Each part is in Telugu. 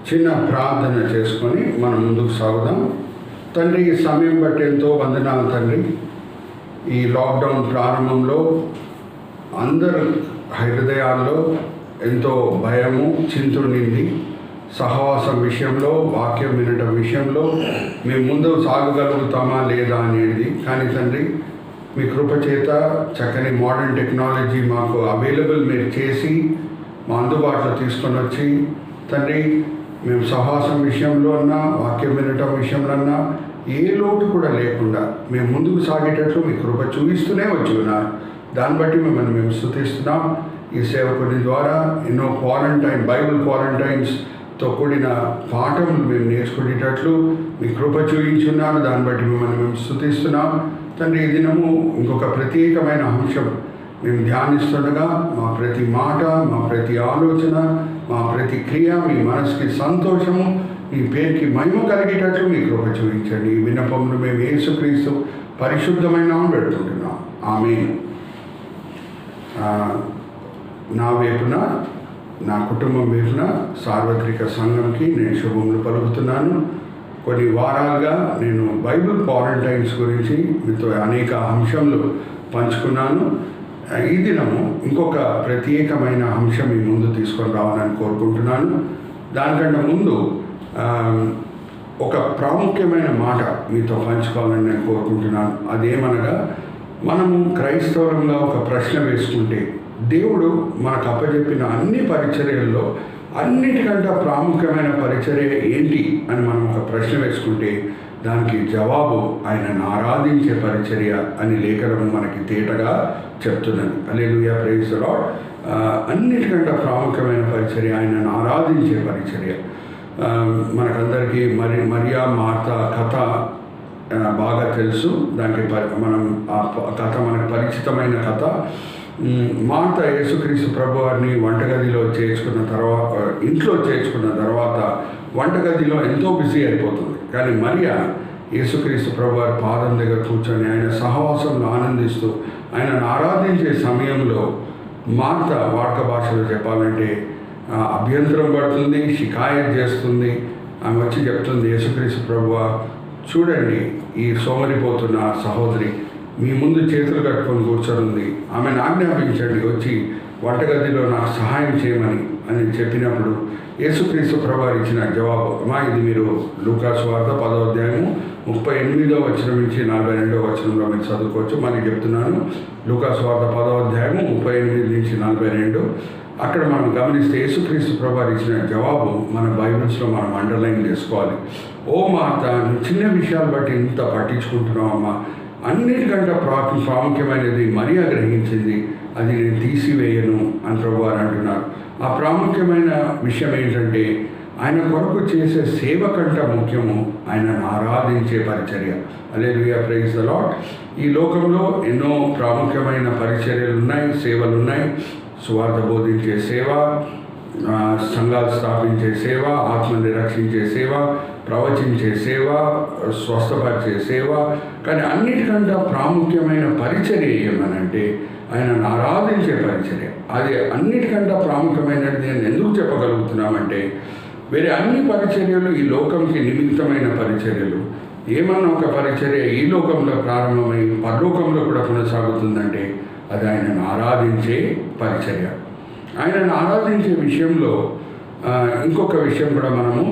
చిన్న ప్రార్థన చేసుకొని మనం ముందుకు సాగుదాం. తండ్రి, ఈ సమయం బట్టి ఎంతో వందనాలు తండ్రి. ఈ లాక్డౌన్ ప్రారంభంలో అందరు హృదయాల్లో ఎంతో భయము, చింతునింది. సహవాసం విషయంలో, వాక్యం వినటం విషయంలో మేము ముందుకు సాగగలుగుతామా లేదా అనేది. కానీ తండ్రి, మీ కృపచేత చక్కని మోడర్న్ టెక్నాలజీ మాకు అవైలబుల్ మీరు చేసి మా అందుబాటులో తీసుకొని వచ్చి తండ్రి, మేము సహవాసం విషయంలో అన్నా, వాక్యం వినటం విషయంలో అన్నా ఏ లోటు కూడా లేకుండా మేము ముందుకు సాగేటట్లు మీ కృప చూపిస్తూనే వచ్చి ఉన్నారు. దాన్ని బట్టి మిమ్మల్ని మేము స్తుతిస్తున్నాం. ఈ సేవకుని ద్వారా ఎన్నో బైబిల్ క్వారంటైన్స్తో కూడిన పాఠములు మేము నేర్చుకునేటట్లు మీ కృప చూపించున్నారు. దాన్ని బట్టి మిమ్మల్ని మేము స్తుతిస్తున్నాం. తండ్రి, ఈ దినము ఇంకొక ప్రత్యేకమైన అంశం మేము ధ్యానిస్తుండగా మా ప్రతి మాట, మా ప్రతి ఆలోచన, మా ప్రతి క్రియ మీ మనసుకి సంతోషము, మీ పేరుకి మహిమ కలిగేటట్లు మీ కృప చూపించండి. ఈ విన్నపములు మేము యేసుక్రీస్తు పరిశుద్ధమైన పెడుతుంటున్నాం. ఆమేన్. నా వైపున, నా కుటుంబం వైపున సార్వత్రిక సంఘంకి నేను శుభములు పలుకుతున్నాను. కొన్ని వారాలుగా నేను బైబిల్ క్వారంటైన్స్ గురించి మీతో అనేక అంశంలు పంచుకున్నాను. ఈ దినము ఇంకొక ప్రత్యేకమైన అంశం మీ ముందు తీసుకొని రావాలని కోరుకుంటున్నాను. దానికంటే ముందు ఒక ప్రాముఖ్యమైన మాట మీతో పంచుకోవాలని నేను కోరుకుంటున్నాను. అదేమనగా, మనము క్రైస్తవులంగా ఒక ప్రశ్న వేసుకుంటే, దేవుడు మనకు అప్పచెప్పిన అన్ని పరిచర్యల్లో అన్నిటికంటే ప్రాముఖ్యమైన పరిచర్య ఏంటి అని మనం ఒక ప్రశ్న వేసుకుంటే దానికి జవాబు ఆయనను ఆరాధించే పరిచర్య అని లేఖనం మనకి తేటగా చెప్తున్నది. హల్లెలూయా, ప్రైజ్ ది లార్డ్. అన్నిటికంటే ప్రాముఖ్యమైన పరిచర్య ఆయనను ఆరాధించే పరిచర్య. మనకందరికీ మరియా మార్త కథ బాగా తెలుసు. దానికి మనం ఆ కథ మనకు పరిచితమైన కథ. మార్త యేసుక్రీస్తు ప్రభువారిని వంటగదిలో చేర్చుకున్న తర్వాత, ఇంట్లో చేర్చుకున్న తర్వాత వంటగదిలో ఎంతో బిజీ అయిపోతుంది. కానీ మరియా యేసుక్రీస్తు ప్రభువారి పాదం దగ్గర కూర్చొని ఆయన సహవాసంలో ఆనందిస్తూ ఆయనను ఆరాధించే సమయంలో మార్త వాడుక భాషలో చెప్పాలంటే అభ్యంతరం పడుతుంది, షికాయత్ చేస్తుంది. ఆమె వచ్చి చెప్తుంది, యేసుక్రీస్తు ప్రభువా, చూడండి, ఈ సోమరిపోతున్న సహోదరి మీ ముందు చేతులు కట్టుకొని కూర్చొని, ఆమెను ఆజ్ఞాపించండి వచ్చి వంటగదిలో నాకు సహాయం చేయమని అని చెప్పినప్పుడు యేసుక్రీస్తు ప్రభువారు ఇచ్చిన జవాబు, ఇది మీరు లూకా సువార్త 10వ అధ్యాయము 38వ వచనం నుంచి 42వ వచనంలో మీరు చదువుకోవచ్చు. మళ్ళీ చెప్తున్నాను, లూకా సువార్త 10వ అధ్యాయము 38 నుంచి 42. అక్కడ మనం గమనిస్తే యేసుక్రీస్తు ప్రభువారు ఇచ్చిన జవాబు మన బైబిల్స్లో మనం అండర్లైన్ చేసుకోవాలి. ఓ మార్త, నువ్వు చిన్న విషయాలు బట్టి ఇంత పట్టించుకుంటున్నావమ్మా. అన్నిటికంటే ప్రాముఖ్యమైనది మరియా గ్రహించింది, అది నేను తీసివేయను అని ప్రభువారు అంటున్నారు. ఆ ప్రాముఖ్యమైన విషయం ఏంటంటే, ఆయన కొరకు చేసే సేవ కంటే ముఖ్యము ఆయనను ఆరాధించే పరిచర్య. హల్లెలూయా, ప్రైజ్ ది లార్డ్. ఈ లోకంలో ఎన్నో ప్రాముఖ్యమైన పరిచర్యలు ఉన్నాయి, సేవలు ఉన్నాయి. సువార్త బోధించే సేవ, సంఘాలు స్థాపించే సేవ, ఆత్మని రక్షించే సేవ, ప్రవచించే సేవ, స్వస్థపరిచే సేవ. కానీ అన్నిటికంటే ప్రాముఖ్యమైన పరిచర్య ఏమనంటే ఆయనను ఆరాధించే పరిచర్య. అది అన్నిటికంటే ప్రాముఖ్యమైనది నేను ఎందుకు చెప్పగలుగుతున్నామంటే, వేరే అన్ని పరిచర్యలు ఈ లోకంకి నిమిత్తమైన పరిచర్యలు. ఏమన్నా ఒక పరిచర్య ఈ లోకంలో ప్రారంభమై పరలోకంలో కూడా కొనసాగుతుందంటే అది ఆయనను ఆరాధించే పరిచర్య. ఆయనను ఆరాధించే విషయంలో ఇంకొక విషయం కూడా మనము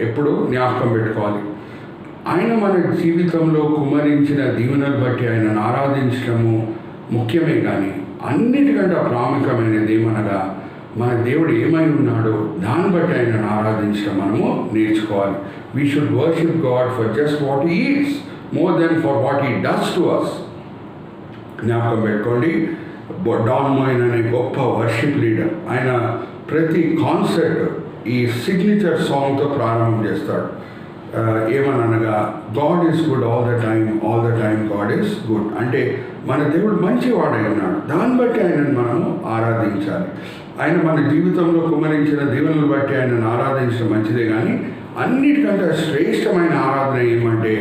ఎప్పుడు జ్ఞాపకం పెట్టుకోవాలి. ఆయన మన జీవితంలో కుమ్మరించిన దీవెనలు బట్టి ఆయనను ఆరాధించడము ముఖ్యమే. కానీ అన్నిటికంటే ప్రాముఖ్యమైనది ఏమనగా, మన దేవుడు ఏమై ఉన్నాడో దాన్ని బట్టి ఆయనను ఆరాధించడం మనము నేర్చుకోవాలి. We should worship God for just what he is more than for what he does to us. జ్ఞాపకం పెట్టుకోండి, డాన్ మోయిన్ అనే గొప్ప వర్షిప్ లీడర్, ఆయన ప్రతి కాన్సర్ట్ ఈ సిగ్నేచర్ సాంగ్తో ప్రారంభం చేస్తాడు. ఏమనగా, God is good all the time God is good. అంటే మన దేవుడు మంచివాడై ఉన్నాడు, దాన్ని బట్టి ఆయనను మనము ఆరాధించాలి. ఆయన మన జీవితంలో కుమ్మరించిన దీవెనలు బట్టి ఆయనను ఆరాధించడం మంచిదే. కానీ అన్నిటికంటే శ్రేష్టమైన ఆరాధన ఏమంటే,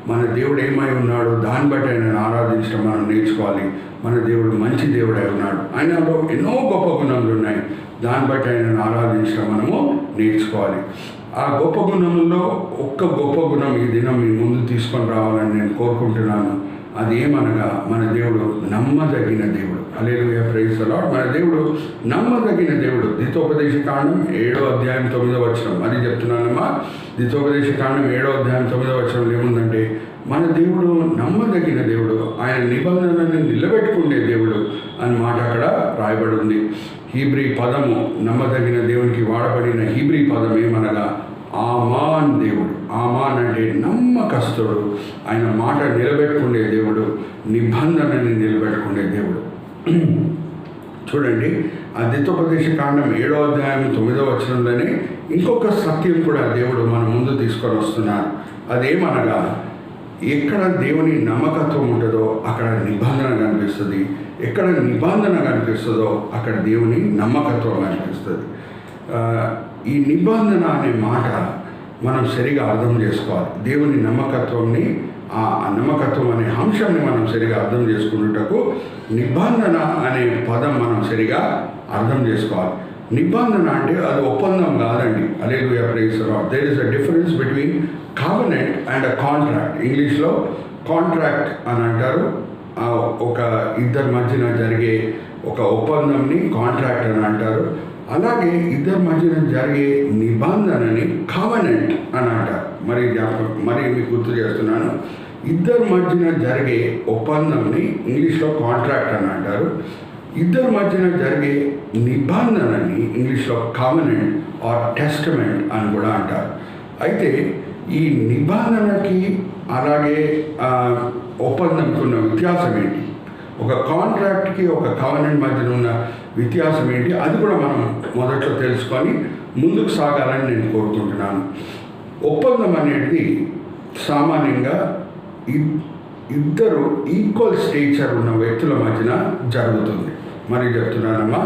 మన దేవుడు ఏమై ఉన్నాడో దాన్ని బట్టి ఆయనను ఆరాధించడం మనం నేర్చుకోవాలి. మన దేవుడు మంచి దేవుడై ఉన్నాడు, ఆయనలో ఎన్నో గొప్ప గుణములు ఉన్నాయి, దాన్ని బట్టి ఆయనను ఆరాధించడం మనము నేర్చుకోవాలి. ఆ గొప్ప గుణంలో ఒక్క గొప్ప గుణం ఈ దినం మీ ముందు తీసుకొని రావాలని నేను కోరుకుంటున్నాను. అది ఏమనగా మన దేవుడు నమ్మదగిన దేవుడు. హల్లెలూయా, ప్రైజ్ ది లార్డ్. మన దేవుడు నమ్మదగిన దేవుడు. ద్వితోపదేశ కాండం 7వ అధ్యాయం 9వ వచనం. అది చెప్తున్నానమ్మా. ద్వితోపదేశ కాండం 7వ అధ్యాయం 9వ వచనంలో ఏముందంటే, మన దేవుడు నమ్మదగిన దేవుడు, ఆయన నిబంధనని నిలబెట్టుకునే దేవుడు అని మాట అక్కడ రాయబడి ఉంది. హీబ్రీ పదము, నమ్మదగిన దేవునికి వాడబడిన హీబ్రీ పదం ఏమనగా ఆమాన్ దేవుడు. ఆమాన్ అంటే నమ్మకస్తుడు, ఆయన మాట నిలబెట్టుకునే దేవుడు, నిబంధనని నిలబెట్టుకునే దేవుడు. చూడండి, ఆ ద్వితోపదేశ కాండం 7వ అధ్యాయం 9వ వచనంలోనే ఇంకొక సత్యం కూడా దేవుడు మన ముందు తీసుకొని వస్తున్నారు. అదేమనగా, ఎక్కడ దేవుని నమ్మకత్వం ఉంటుందో అక్కడ నిబంధన కనిపిస్తుంది, ఎక్కడ నిబంధన కనిపిస్తుందో అక్కడ దేవుని నమ్మకత్వం కనిపిస్తుంది. ఈ నిబంధన అనే మాట మనం సరిగా అర్థం చేసుకోవాలి. దేవుని నమ్మకత్వంని, ఆ నమ్మకత్వం అనే అంశాన్ని మనం సరిగా అర్థం చేసుకున్నటకు నిబంధన అనే పదం మనం సరిగా అర్థం చేసుకోవాలి. నిబంధన అంటే అది ఒప్పందం కాదండి. Hallelujah, praise the lord. There is a difference between covenant and a contract. ఇంగ్లీష్లో కాంట్రాక్ట్ అని అంటారు. ఒక ఇద్దరి మధ్యన జరిగే ఒక ఒప్పందంని కాంట్రాక్ట్ అని అంటారు. అలాగే ఇద్దరి మధ్యన జరిగే నిబంధనని కావనెంట్ అని అంటారు. మరి మీకు గుర్తు చేస్తున్నాను, ఇద్దరి మధ్యన జరిగే ఒప్పందంని ఇంగ్లీష్లో కాంట్రాక్ట్ అని అంటారు. ఇద్దరి మధ్యన జరిగే నిబంధనని ఇంగ్లీష్లో కావనెంట్ ఆర్ టెస్టమెంట్ అని కూడా అంటారు. అయితే ఈ నిబంధనకి అలాగే ఒప్పందంకి ఉన్న వ్యత్యాసం ఏంటి, ఒక కాంట్రాక్ట్కి ఒక కావనెంట్ మధ్యన ఉన్న వ్యత్యాసం ఏంటి, అది కూడా మనం మొదట్లో తెలుసుకొని ముందుకు సాగాలని నేను కోరుకుంటున్నాను. ఒప్పందం అనేది సామాన్యంగా ఇద్దరు ఈక్వల్ స్టేచర్ ఉన్న వ్యక్తుల మధ్యన జరుగుతుంది. మరి చెప్తున్నానమ్మా,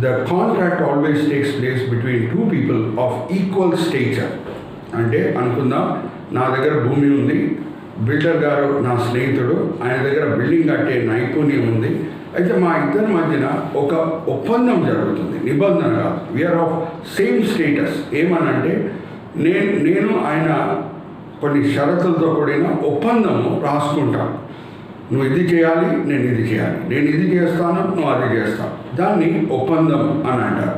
the contract always takes place between two people of equal stature. అంటే అనుకుందాం, నా దగ్గర భూమి ఉంది, బిల్డర్ గారు నా స్నేహితుడు, ఆయన దగ్గర బిల్డింగ్ కట్టే నైపుణ్యం ఉంది. అయితే మా ఇద్దరి మధ్యన ఒక ఒప్పందం జరుగుతుంది, నిబంధన కాదు. We are of same status. ఏమనంటే నేను ఆయన కొన్ని షరతులతో కూడిన ఒప్పందము రాసుకుంటాను. నువ్వు ఇది చేయాలి, నేను ఇది చేయాలి, నేను ఇది చేస్తాను, నువ్వు అది చేస్తావు. దాన్ని ఒప్పందం అని అంటారు.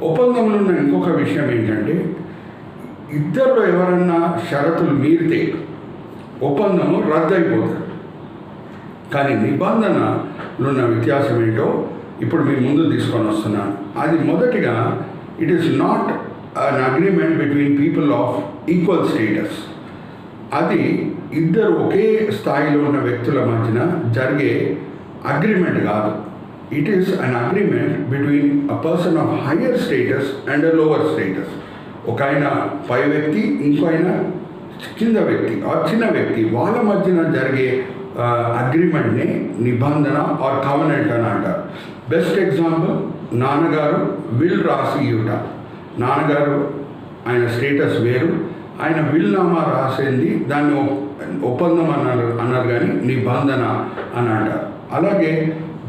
ఒప్పందంలో ఉన్న ఇంకొక విషయం ఏంటంటే, ఇద్దరు ఎవరన్నా షరతులు మీరితే ఒప్పందము రద్దయిపోతుంది. కానీ నిబంధనలో ఉన్న వ్యత్యాసం ఏంటో ఇప్పుడు మీ ముందు తీసుకొని వస్తున్నాను. అది మొదటిగా, it is not an agreement between people of equal status. అది ఇద్దరు ఒకే స్థాయిలో ఉన్న వ్యక్తుల మధ్యన జరిగే అగ్రిమెంట్ కాదు. It is an agreement between a person of higher status and a lower status. ఒక ఆయన పై వ్యక్తి, ఇంకో ఆయన కింద వ్యక్తి, ఆ చిన్న వ్యక్తి, వాళ్ళ మధ్యన జరిగే అగ్రిమెంట్ని నిబంధన ఆర్ కవనెంట్ అని అంటారు. బెస్ట్ ఎగ్జాంపుల్, నాన్నగారు విల్ రాసి ఇవ్వట. నాన్నగారు ఆయన స్టేటస్ వేరు, ఆయన విల్ నామా రాసింది దాన్ని ఒప్పందం అన్నారు కానీ నిబంధన అని అంటారు. అలాగే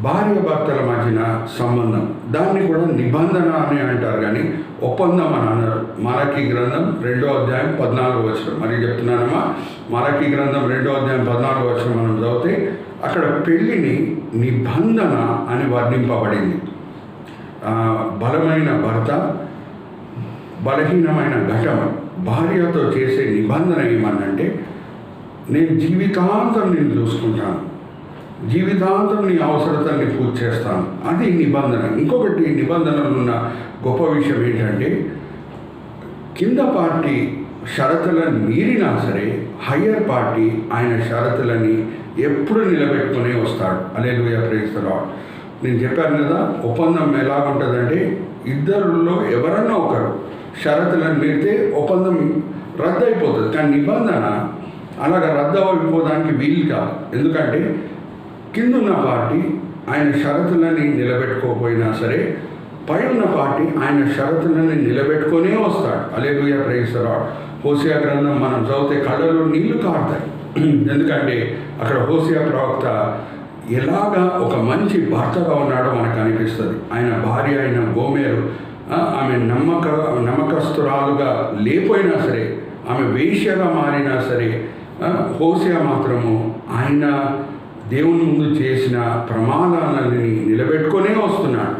భార్య భర్తల మధ్యన సంబంధం, దాన్ని కూడా నిబంధన అని అంటారు కానీ ఒప్పందం అని అన్నారు. మలకీ గ్రంథం 2వ అధ్యాయం 14వ వచనం. మరి చెప్తున్నానమ్మా, మలకీ గ్రంథం 2వ అధ్యాయం 14వ వచనం మనం చదివితే అక్కడ పెళ్ళిని నిబంధన అని వర్ణింపబడింది. బలమైన భర్త, బలహీనమైన ఘటన, భార్యతో చేసే నిబంధన ఏమనంటే, నేను జీవితాంతం నేను చూసుకుంటాను, జీవితాంతం నీ అవసరతల్ని పూర్తి చేస్తాను. అది నిబంధన. ఇంకొకటి నిబంధనలు ఉన్న గొప్ప విషయం ఏంటంటే, కింద పార్టీ షరతులను మీరినా సరే హయ్యర్ పార్టీ ఆయన షరతులని ఎప్పుడు నిలబెట్టుకునే వస్తాడు. హల్లెలూయా, ప్రైజ్ ది లార్డ్. నేను చెప్పాను కదా, ఒప్పందం ఎలాగుంటుందంటే, ఇద్దరులో ఎవరన్నా ఒకరు షరతులను మీరితే ఒప్పందం రద్దు అయిపోతుంది. కానీ నిబంధన అలాగ రద్దు అయిపోవడానికి వీలు కాదు. ఎందుకంటే కిందున్న పార్టీ ఆయన షరతులని నిలబెట్టుకోకపోయినా సరే పై ఉన్న పార్టీ ఆయన షరతులని నిలబెట్టుకునే వస్తాడు. హల్లెలూయా, ప్రైజ్ ది లార్డ్. హోషేయ గ్రంథం మనం చదివితే కళ్ళలో నీళ్లు కారుతాయి. ఎందుకంటే అక్కడ హోషేయ ప్రవక్త ఎలాగా ఒక మంచి భర్తగా ఉన్నాడో మనకు అనిపిస్తుంది. ఆయన భార్య అయిన గోమెరు ఆమె నమ్మకస్తురాలుగా లేకపోయినా సరే, ఆమె వేశ్యగా మారినా సరే, హోషేయ మాత్రము ఆయన దేవుని ముందు చేసిన ప్రమాణాలని నిలబెట్టుకొనే వస్తున్నాడు.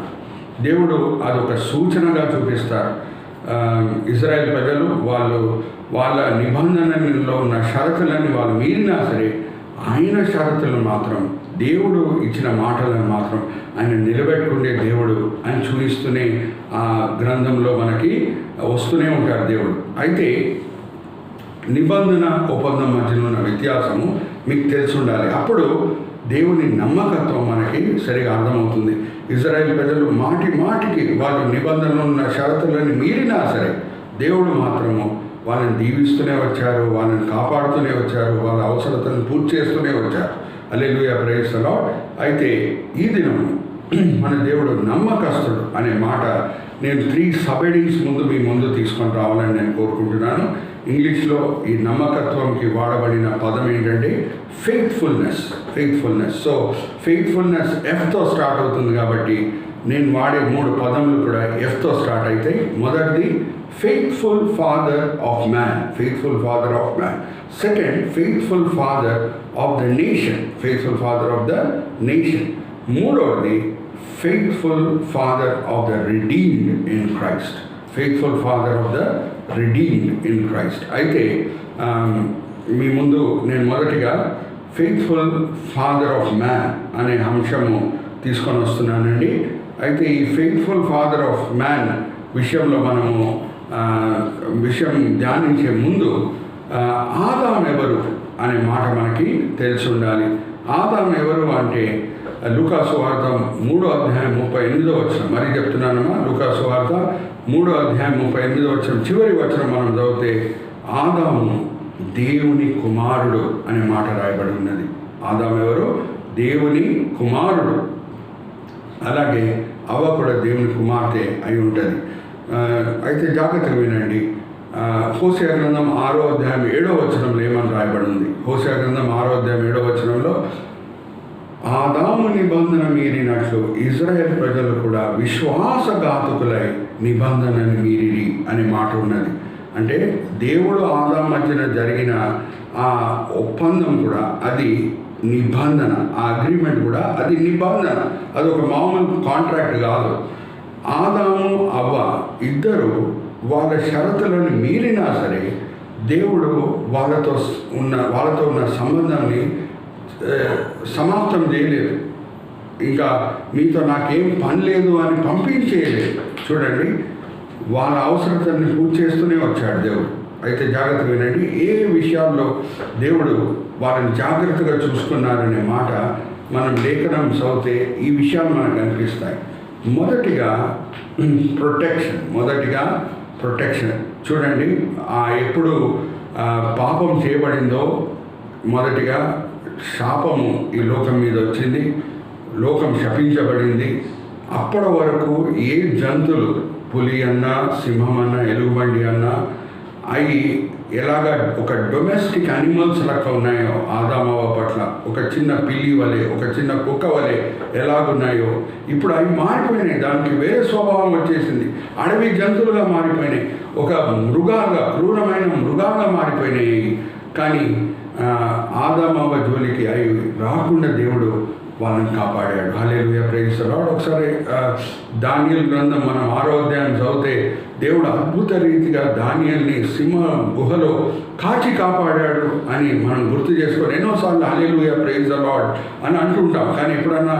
దేవుడు అదొక సూచనగా చూపిస్తారు. ఇజ్రాయెల్ ప్రజలు వాళ్ళ నిబంధనలో ఉన్న షరతులని వాళ్ళు మీరినా సరే, ఆయన షరతులను మాత్రం, దేవుడు ఇచ్చిన మాటలను మాత్రం ఆయన నిలబెట్టుకునే దేవుడు అని చూపిస్తూనే ఆ గ్రంథంలో మనకి వస్తూనే ఉంటాడు దేవుడు. అయితే నిబంధన ఒప్పందం మధ్యలో ఉన్న వ్యత్యాసము మీకు తెలిసి ఉండాలి. అప్పుడు దేవుని నమ్మకత్వం మనకి సరిగా అర్థమవుతుంది. ఇజ్రాయెల్ ప్రజలు మాటికి వాళ్ళు నిబంధనలు ఉన్న షరతులను మీరినా సరే, దేవుడు మాత్రము వాళ్ళని దీవిస్తూనే వచ్చారు, వాళ్ళని కాపాడుతూనే వచ్చారు, వాళ్ళ అవసరతను పూర్తి చేస్తూనే వచ్చారు. హల్లెలూయా, ప్రైజ్ ది లార్డ్. అయితే ఈ దినం మన దేవుడు నమ్మకస్తుడు అనే మాట నేను 3 సబ్ హెడింగ్స్ మీ ముందు తీసుకొని రావాలని నేను కోరుకుంటున్నాను. ఇంగ్లీష్లో ఈ నమ్మకత్వంకి వాడబడిన పదం ఏంటంటే ఫెయిత్ఫుల్నెస్. సో ఫెయిత్ఫుల్నెస్ ఎఫ్తో స్టార్ట్ అవుతుంది కాబట్టి నేను వాడే 3 పదములు కూడా ఎఫ్తో స్టార్ట్ అవుతాయి. మొదటిది faithful father of man. Second, faithful father of the nation. మూడవది faithful father of the redeemed in Christ. అయితే మీ ముందు నేను మొదటిగా ఫెయిత్ఫుల్ ఫాదర్ ఆఫ్ మ్యాన్ అనే అంశము తీసుకొని వస్తున్నానండి. అయితే ఈ ఫెయిత్ఫుల్ ఫాదర్ ఆఫ్ మ్యాన్ విషయంలో మనము విషయం ధ్యానించే ముందు ఆదాం ఎవరు అనే మాట మనకి తెలిసి ఉండాలి. ఆదాం ఎవరు అంటే లూకా సువార్త 3వ అధ్యాయం 38వ వచనం. మరీ చెప్తున్నానమ్మా, లూకా సువార్త 3వ అధ్యాయం 38వ వచనం చివరి వచనం మనం చదివితే ఆదాము దేవుని కుమారుడు అనే మాట రాయబడి ఉన్నది. ఆదాము ఎవరు? దేవుని కుమారుడు. అలాగే అవ్వ కూడా దేవుని కుమార్తె అయి ఉంటుంది. అయితే జాగ్రత్తగా వినండి. హోషేయ గ్రంథం 6వ అధ్యాయం 7వ వచనంలో ఏమని రాయబడి ఉంది? హోషేయ గ్రంథం 6వ అధ్యాయం 7వ వచనంలో ఆదాము నిబంధన మీరినట్లు ఇజ్రాయెల్ ప్రజలు కూడా విశ్వాసఘాతకులై నిబంధనని మీరిరి అనే మాట ఉన్నది. అంటే దేవుడు ఆదాము మధ్యన జరిగిన ఆ ఒప్పందం కూడా అది నిబంధన. ఆ అగ్రిమెంట్ కూడా అది నిబంధన. అది ఒక మామూలు కాంట్రాక్ట్ కాదు. ఆదాము అవ్వ ఇద్దరు వాళ్ళ షరతులను మీరినా సరే దేవుడు వాళ్ళతో ఉన్న సంబంధాన్ని సమాప్తం చేయలేదు. ఇంకా మీతో నాకేం పని లేదు అని పంపించేయలేదు. చూడండి, వాళ్ళ అవసరతని పూర్తి చేస్తూనే వచ్చాడు దేవుడు. అయితే జాగ్రత్తగా వినండి, ఏ విషయాల్లో దేవుడు వాళ్ళని జాగ్రత్తగా చూసుకున్నారనే మాట మనం లేఖనం చదివితే ఈ విషయాలు మనకు కనిపిస్తాయి. మొదటిగా ప్రొటెక్షన్. చూడండి, ఎప్పుడు పాపం చేయబడిందో మొదటిగా శాపము ఈ లోకం మీద వచ్చింది, లోకం శపించబడింది. అప్పటి వరకు ఏ జంతువులు, పులి అన్నా, సింహం అన్నా, ఎలుగుబండి అన్నా, అవి ఎలాగా ఒక డొమెస్టిక్ యానిమల్స్ లెక్క ఉన్నాయో ఆదామవ్వ పట్ల, ఒక చిన్న పిల్లి వలె, ఒక చిన్న కుక్క వలె ఎలాగున్నాయో ఇప్పుడు అవి మారిపోయినాయి. దానికి వేరే స్వభావం వచ్చేసింది. అడవి జంతువులుగా మారిపోయినాయి, ఒక క్రూరమైన మృగాలుగా మారిపోయినాయి. కానీ ఆదామవ్వ జోలికి అవి రాకుండా దేవుడు వాళ్ళని కాపాడాడు. హల్లెలూయా, ప్రైజ్ ది లార్డ్. ఒకసారి దానియేలు గ్రంథం మనం 6వ అధ్యాయం చదివితే దేవుడు అద్భుత రీతిగా దానియేలుని సింహ గుహలో కాచి కాపాడాడు అని మనం గుర్తు చేసుకొని ఎన్నోసార్లు హల్లెలూయా, ప్రైజ్ ది లార్డ్ అని అంటుంటాం. కానీ ఎప్పుడన్నా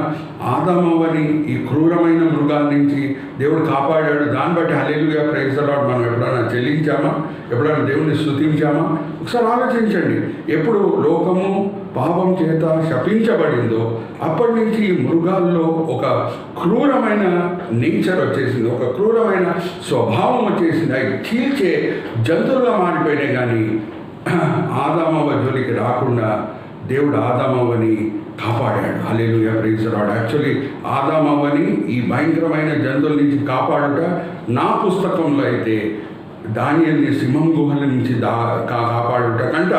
ఆదామవ్వని ఈ క్రూరమైన మృగాల నుంచి దేవుడు కాపాడాడు, దాన్ని బట్టి హల్లెలూయా, ప్రైజ్ ది లార్డ్ మనం ఎప్పుడైనా చెల్లించామా? ఎప్పుడైనా దేవుని స్తుతించామా? ఒకసారి ఆలోచించండి. ఎప్పుడు లోకము పాపం చేత శపించబడిందో అప్పటి నుంచి మృగాల్లో ఒక క్రూరమైన నేచర్ వచ్చేసింది, ఒక క్రూరమైన స్వభావం వచ్చేసింది. అవి చీల్చే జంతువులుగా మారిపోయినాయి. కానీ ఆదామవ్వ జోలికి రాకుండా దేవుడు ఆదామవ్వని కాపాడాడు. హల్లెలూయా, ప్రైజ్ ది లార్డ్. యాక్చువల్లీ ఆదామవ్వని ఈ భయంకరమైన జంతువుల నుంచి కాపాడుట నా పుస్తకంలో అయితే దానియేలుని సింహం గుహల నుంచి కాపాడుట కంట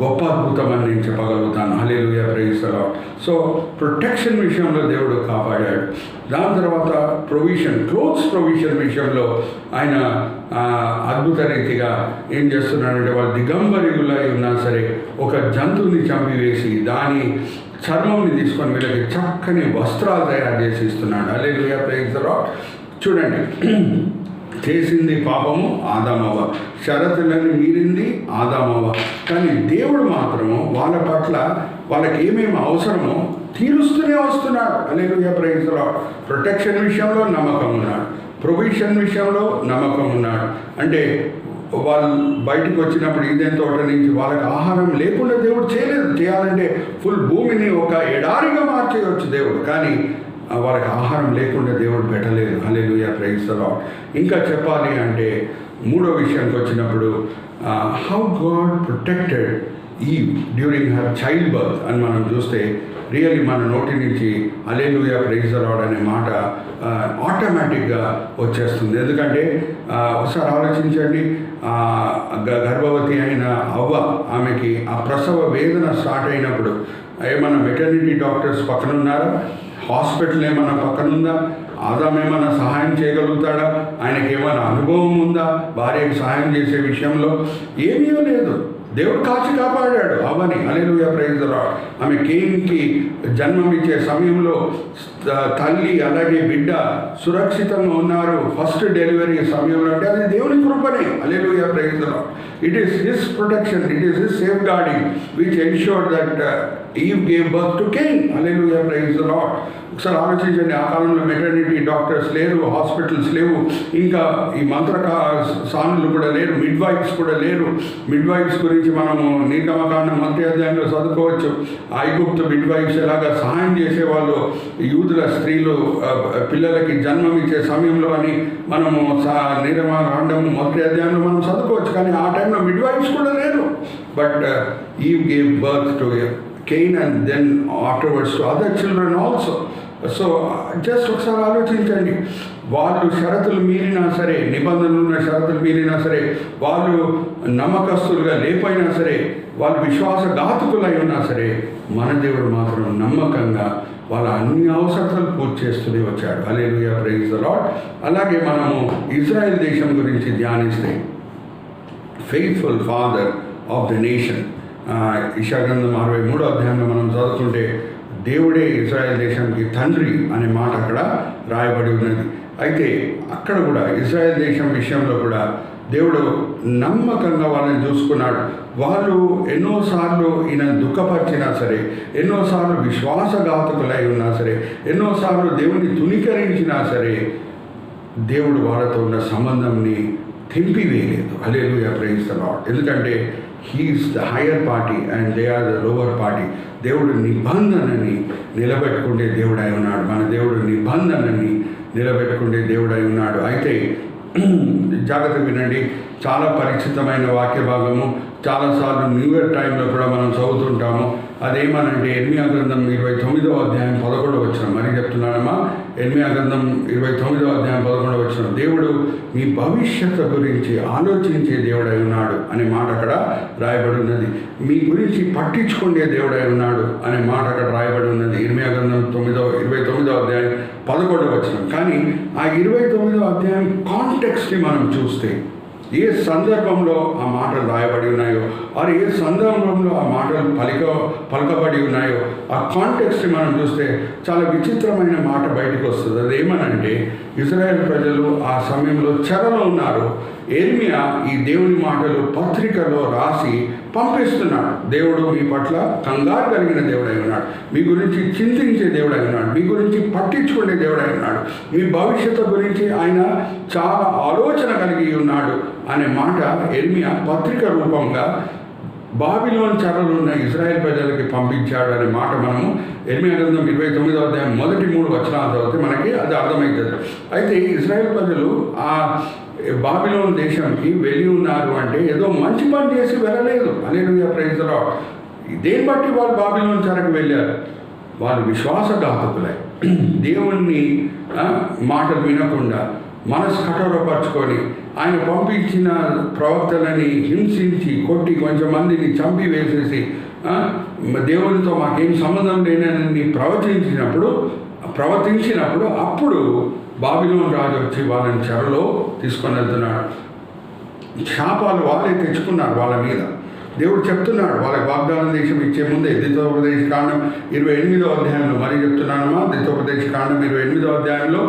గొప్ప అద్భుతం అని నేను చెప్పగలుగుతాను. Hallelujah, praise the lord. So protection విషయంలో దేవుడు కాపాడాడు. దాని తర్వాత క్లోత్స్ ప్రొవిజన్ విషయంలో ఆయన అద్భుత రీతిగా ఏం చేస్తున్నాడంటే, వాళ్ళు దిగంబరిగులై ఉన్నా సరే ఒక జంతువుని చంపివేసి దాని చర్మంని తీసుకొని వీళ్ళకి చక్కని వస్త్రాలు తయారు చేసి ఇస్తున్నాడు. హల్లెలూయా, ప్రైజ్ ది లార్డ్. చూడండి, చేసింది పాపము ఆదామవ్వ, షరతులను మీరింది ఆదామవ్వ. కానీ దేవుడు మాత్రము వాళ్ళ పట్ల వాళ్ళకి ఏమేమి అవసరమో తీరుస్తూనే వస్తున్నాడు. హల్లెలూయా, ప్రైజ్ ది లార్డ్. ప్రొటెక్షన్ విషయంలో నమ్మకం ఉన్నాడు, ప్రొవిజన్ విషయంలో నమ్మకం ఉన్నాడు. అంటే వాళ్ళు బయటకు వచ్చినప్పుడు ఈదెన్ తోట నుంచి వాళ్ళకి ఆహారం లేకుండా దేవుడు చేయలేదు. చేయాలంటే ఫుల్ భూమిని ఒక ఎడారిగా మార్చేయవచ్చు దేవుడు, కానీ వాళ్ళకి ఆహారం లేకుండా దేవుడు పెట్టలేదు. హల్లెలూయా, ప్రైజ్ ది లార్డ్. ఇంకా చెప్పాలి అంటే మూడో విషయానికి వచ్చినప్పుడు how God protected eve during her child birth అని మనం చూస్తే రియల్లీ మన నోటి నుంచి హల్లెలూయా, ప్రైజ్ ది లార్డ్ అనే మాట ఆటోమేటిక్గా వచ్చేస్తుంది. ఎందుకంటే ఒకసారి ఆలోచించండి, గర్భవతి అయిన అవ్వ, ఆమెకి ఆ ప్రసవ వేదన స్టార్ట్ అయినప్పుడు ఏమన్నా మెటర్నిటీ డాక్టర్స్ పక్కన ఉన్నారా? హాస్పిటల్ ఏమైనా పక్కనుందా? ఆదాం ఏమైనా సహాయం చేయగలుగుతాడా? ఆయనకి ఏమైనా అనుభవం ఉందా భార్యకి సహాయం చేసే విషయంలో? ఏమీ లేదు. దేవుడు కాచి కాపాడాడు అవని. హల్లెలూయా, ప్రైజ్ ది లార్డ్. ఆమె కేయిన్కి జన్మమిచ్చే సమయంలో తల్లి అలాగే బిడ్డ సురక్షితంగా ఉన్నారు ఫస్ట్ డెలివరీ సమయంలో. అంటే అది దేవుని కృపనే. Hallelujah, praise the lord. It is his protection, it is his safeguarding which ensured that Eve gave birth to Cain. Hallelujah, praise the lord. ఒకసారి ఆలోచించండి, ఆ కాలంలో మెటర్నిటీ డాక్టర్స్ లేరు, హాస్పిటల్స్ లేవు, ఇంకా ఈ సానులు కూడా లేరు, మిడ్ వైఫ్స్ కూడా లేరు. మిడ్ వైఫ్స్ గురించి మనము నిర్గమకాండం 1వ అధ్యాయంలో చదువుకోవచ్చు. ఐగుప్తు మిడ్ వైఫ్స్ ఎలాగా సహాయం చేసేవాళ్ళు యూదుల స్త్రీలు పిల్లలకి జన్మం ఇచ్చే సమయంలో అని మనము నిర్గమకాండం 1వ అధ్యాయంలో మనం చదువుకోవచ్చు. కానీ ఆ టైంలో మిడ్ వైఫ్స్ కూడా లేరు. But eve gave birth to Cain and then afterwards to other children also. So just ఒకసారి ఆలోచించండి, వాళ్ళు షరతులు మీరినా సరే, నిబంధనలు ఉన్న షరతులు మీరినా సరే, వాళ్ళు నమ్మకస్తులుగా లేకపోయినా సరే, వాళ్ళు విశ్వాసఘాతకులై ఉన్నా సరే, మన దేవుడు మాత్రం నమ్మకంగా వాళ్ళ అన్ని అవసరాలు పూర్తి చేస్తూనే వచ్చాడు. Hallelujah, praise the lord. అలాగే మనము ఇజ్రాయెల్ దేశం గురించి ధ్యానిస్తే, faithful father of the nation, యెషయా గ్రంథం 63వ అధ్యాయంలో మనం చదువుకుంటే దేవుడే ఇజ్రాయెల్ దేశానికి తండ్రి అనే మాట అక్కడ రాయబడి ఉన్నది. అయితే అక్కడ కూడా ఇజ్రాయెల్ దేశం విషయంలో కూడా దేవుడు నమ్మకంగా వాళ్ళని చూసుకున్నాడు. వాళ్ళు ఎన్నోసార్లు ఈయన దుఃఖపరిచినా సరే, ఎన్నోసార్లు విశ్వాసఘాతకులై ఉన్నా సరే, ఎన్నోసార్లు దేవుని తునీకరించినా సరే, దేవుడు వాళ్ళతో ఉన్న సంబంధంని తెంపివేయలేదు. Hallelujah, praise the Lord. ఎందుకంటే he is the higher party and they are the lower party. దేవుడు నిబంధనని నిలబెట్టుకునే దేవుడై ఉన్నాడు. మన దేవుడు నిబంధనని నిలబెట్టుకునే దేవుడై ఉన్నాడు. అయితే జాగ్రత్త వినండి, చాలా పరిచితమైన వాక్య భాగము, చాలాసార్లు న్యూ ఇయర్ టైంలో కూడా మనం చదువుతుంటాము. అదేమనంటే ఇర్మియా గ్రంథం 29వ అధ్యాయం 11వ వచనం. మరి చెప్తున్నానమ్మా, ఇర్మియా గ్రంథం 29వ అధ్యాయం 11వ వచనం. దేవుడు మీ భవిష్యత్తు గురించి ఆలోచించే దేవుడై ఉన్నాడు అనే మాట అక్కడ రాయబడి ఉన్నది. మీ గురించి పట్టించుకునే దేవుడై ఉన్నాడు అనే మాట అక్కడ రాయబడి ఉన్నది. ఇర్మియా గ్రంథం 29వ అధ్యాయం 11వ వచనం. కానీ ఆ 29వ అధ్యాయం కాంటెక్స్ట్ని మనం చూస్తే, ఏ సందర్భంలో ఆ మాటలు రాయబడి ఉన్నాయో, ఆరు ఏ సందర్భంలో ఆ మాటలు పలకబడి ఉన్నాయో, ఆ కాంటెక్స్ట్ని మనం చూస్తే చాలా విచిత్రమైన మాట బయటకు వస్తుంది. అదేమనంటే, ఇజ్రాయెల్ ప్రజలు ఆ సమయంలో చెరలో ఉన్నారు. ఇర్మియా ఈ దేవుని మాటలు పత్రికలో రాసి పంపిస్తున్నాడు. దేవుడు మీ పట్ల కంగారు కలిగిన దేవుడై ఉన్నాడు, మీ గురించి చింతించే దేవుడై ఉన్నాడు, మీ గురించి పట్టించుకునే దేవుడై ఉన్నాడు, మీ భవిష్యత్తు గురించి ఆయన చాలా ఆలోచన కలిగి ఉన్నాడు అనే మాట ఇర్మియా పత్రిక రూపంగా బాబిలోన్ చెరలో ఉన్న ఇజ్రాయెల్ ప్రజలకి పంపించాడు అనే మాట మనము ఇర్మియా గ్రంథం 29వ అధ్యాయం మొదటి 3 వచనాలు చదివితే మనకి అది అర్థమవుతుంది. అయితే ఇజ్రాయెల్ ప్రజలు ఆ బాబిలోన్ దేశంకి వెళ్ళి ఉన్నారు అంటే ఏదో మంచి పని చేసి వెళ్ళలేదు. హల్లెలూయా, ప్రైజ్ ది లార్డ్. దేన్ని బట్టి వాళ్ళు బాబిలోన్ చెరకు వెళ్ళారు? వాళ్ళు విశ్వాసఘాతకులై, దేవుణ్ణి మాటలు వినకుండా మనసు కఠోరపరచుకొని ఆయన పంపించిన ప్రవక్తలని హింసించి కొట్టి కొంచెం మందిని చంపి వేసేసి దేవునితో మాకేం సంబంధం లేనని ప్రవర్తించినప్పుడు అప్పుడు బాబిలోను రాజు వచ్చి వాళ్ళని చెరలో తీసుకొని వెళ్తున్నాడు. శాపాలు వాళ్ళే తెచ్చుకున్నారు వాళ్ళ మీద. దేవుడు చెప్తున్నాడు వాళ్ళకి వాగ్దాన దేశం ఇచ్చే ముందే ద్వితోపదేశ కాండం 28వ అధ్యాయంలో మరీ చెప్తున్నానమ్మా, ద్వితోపదేశ కాండం 28వ అధ్యాయంలో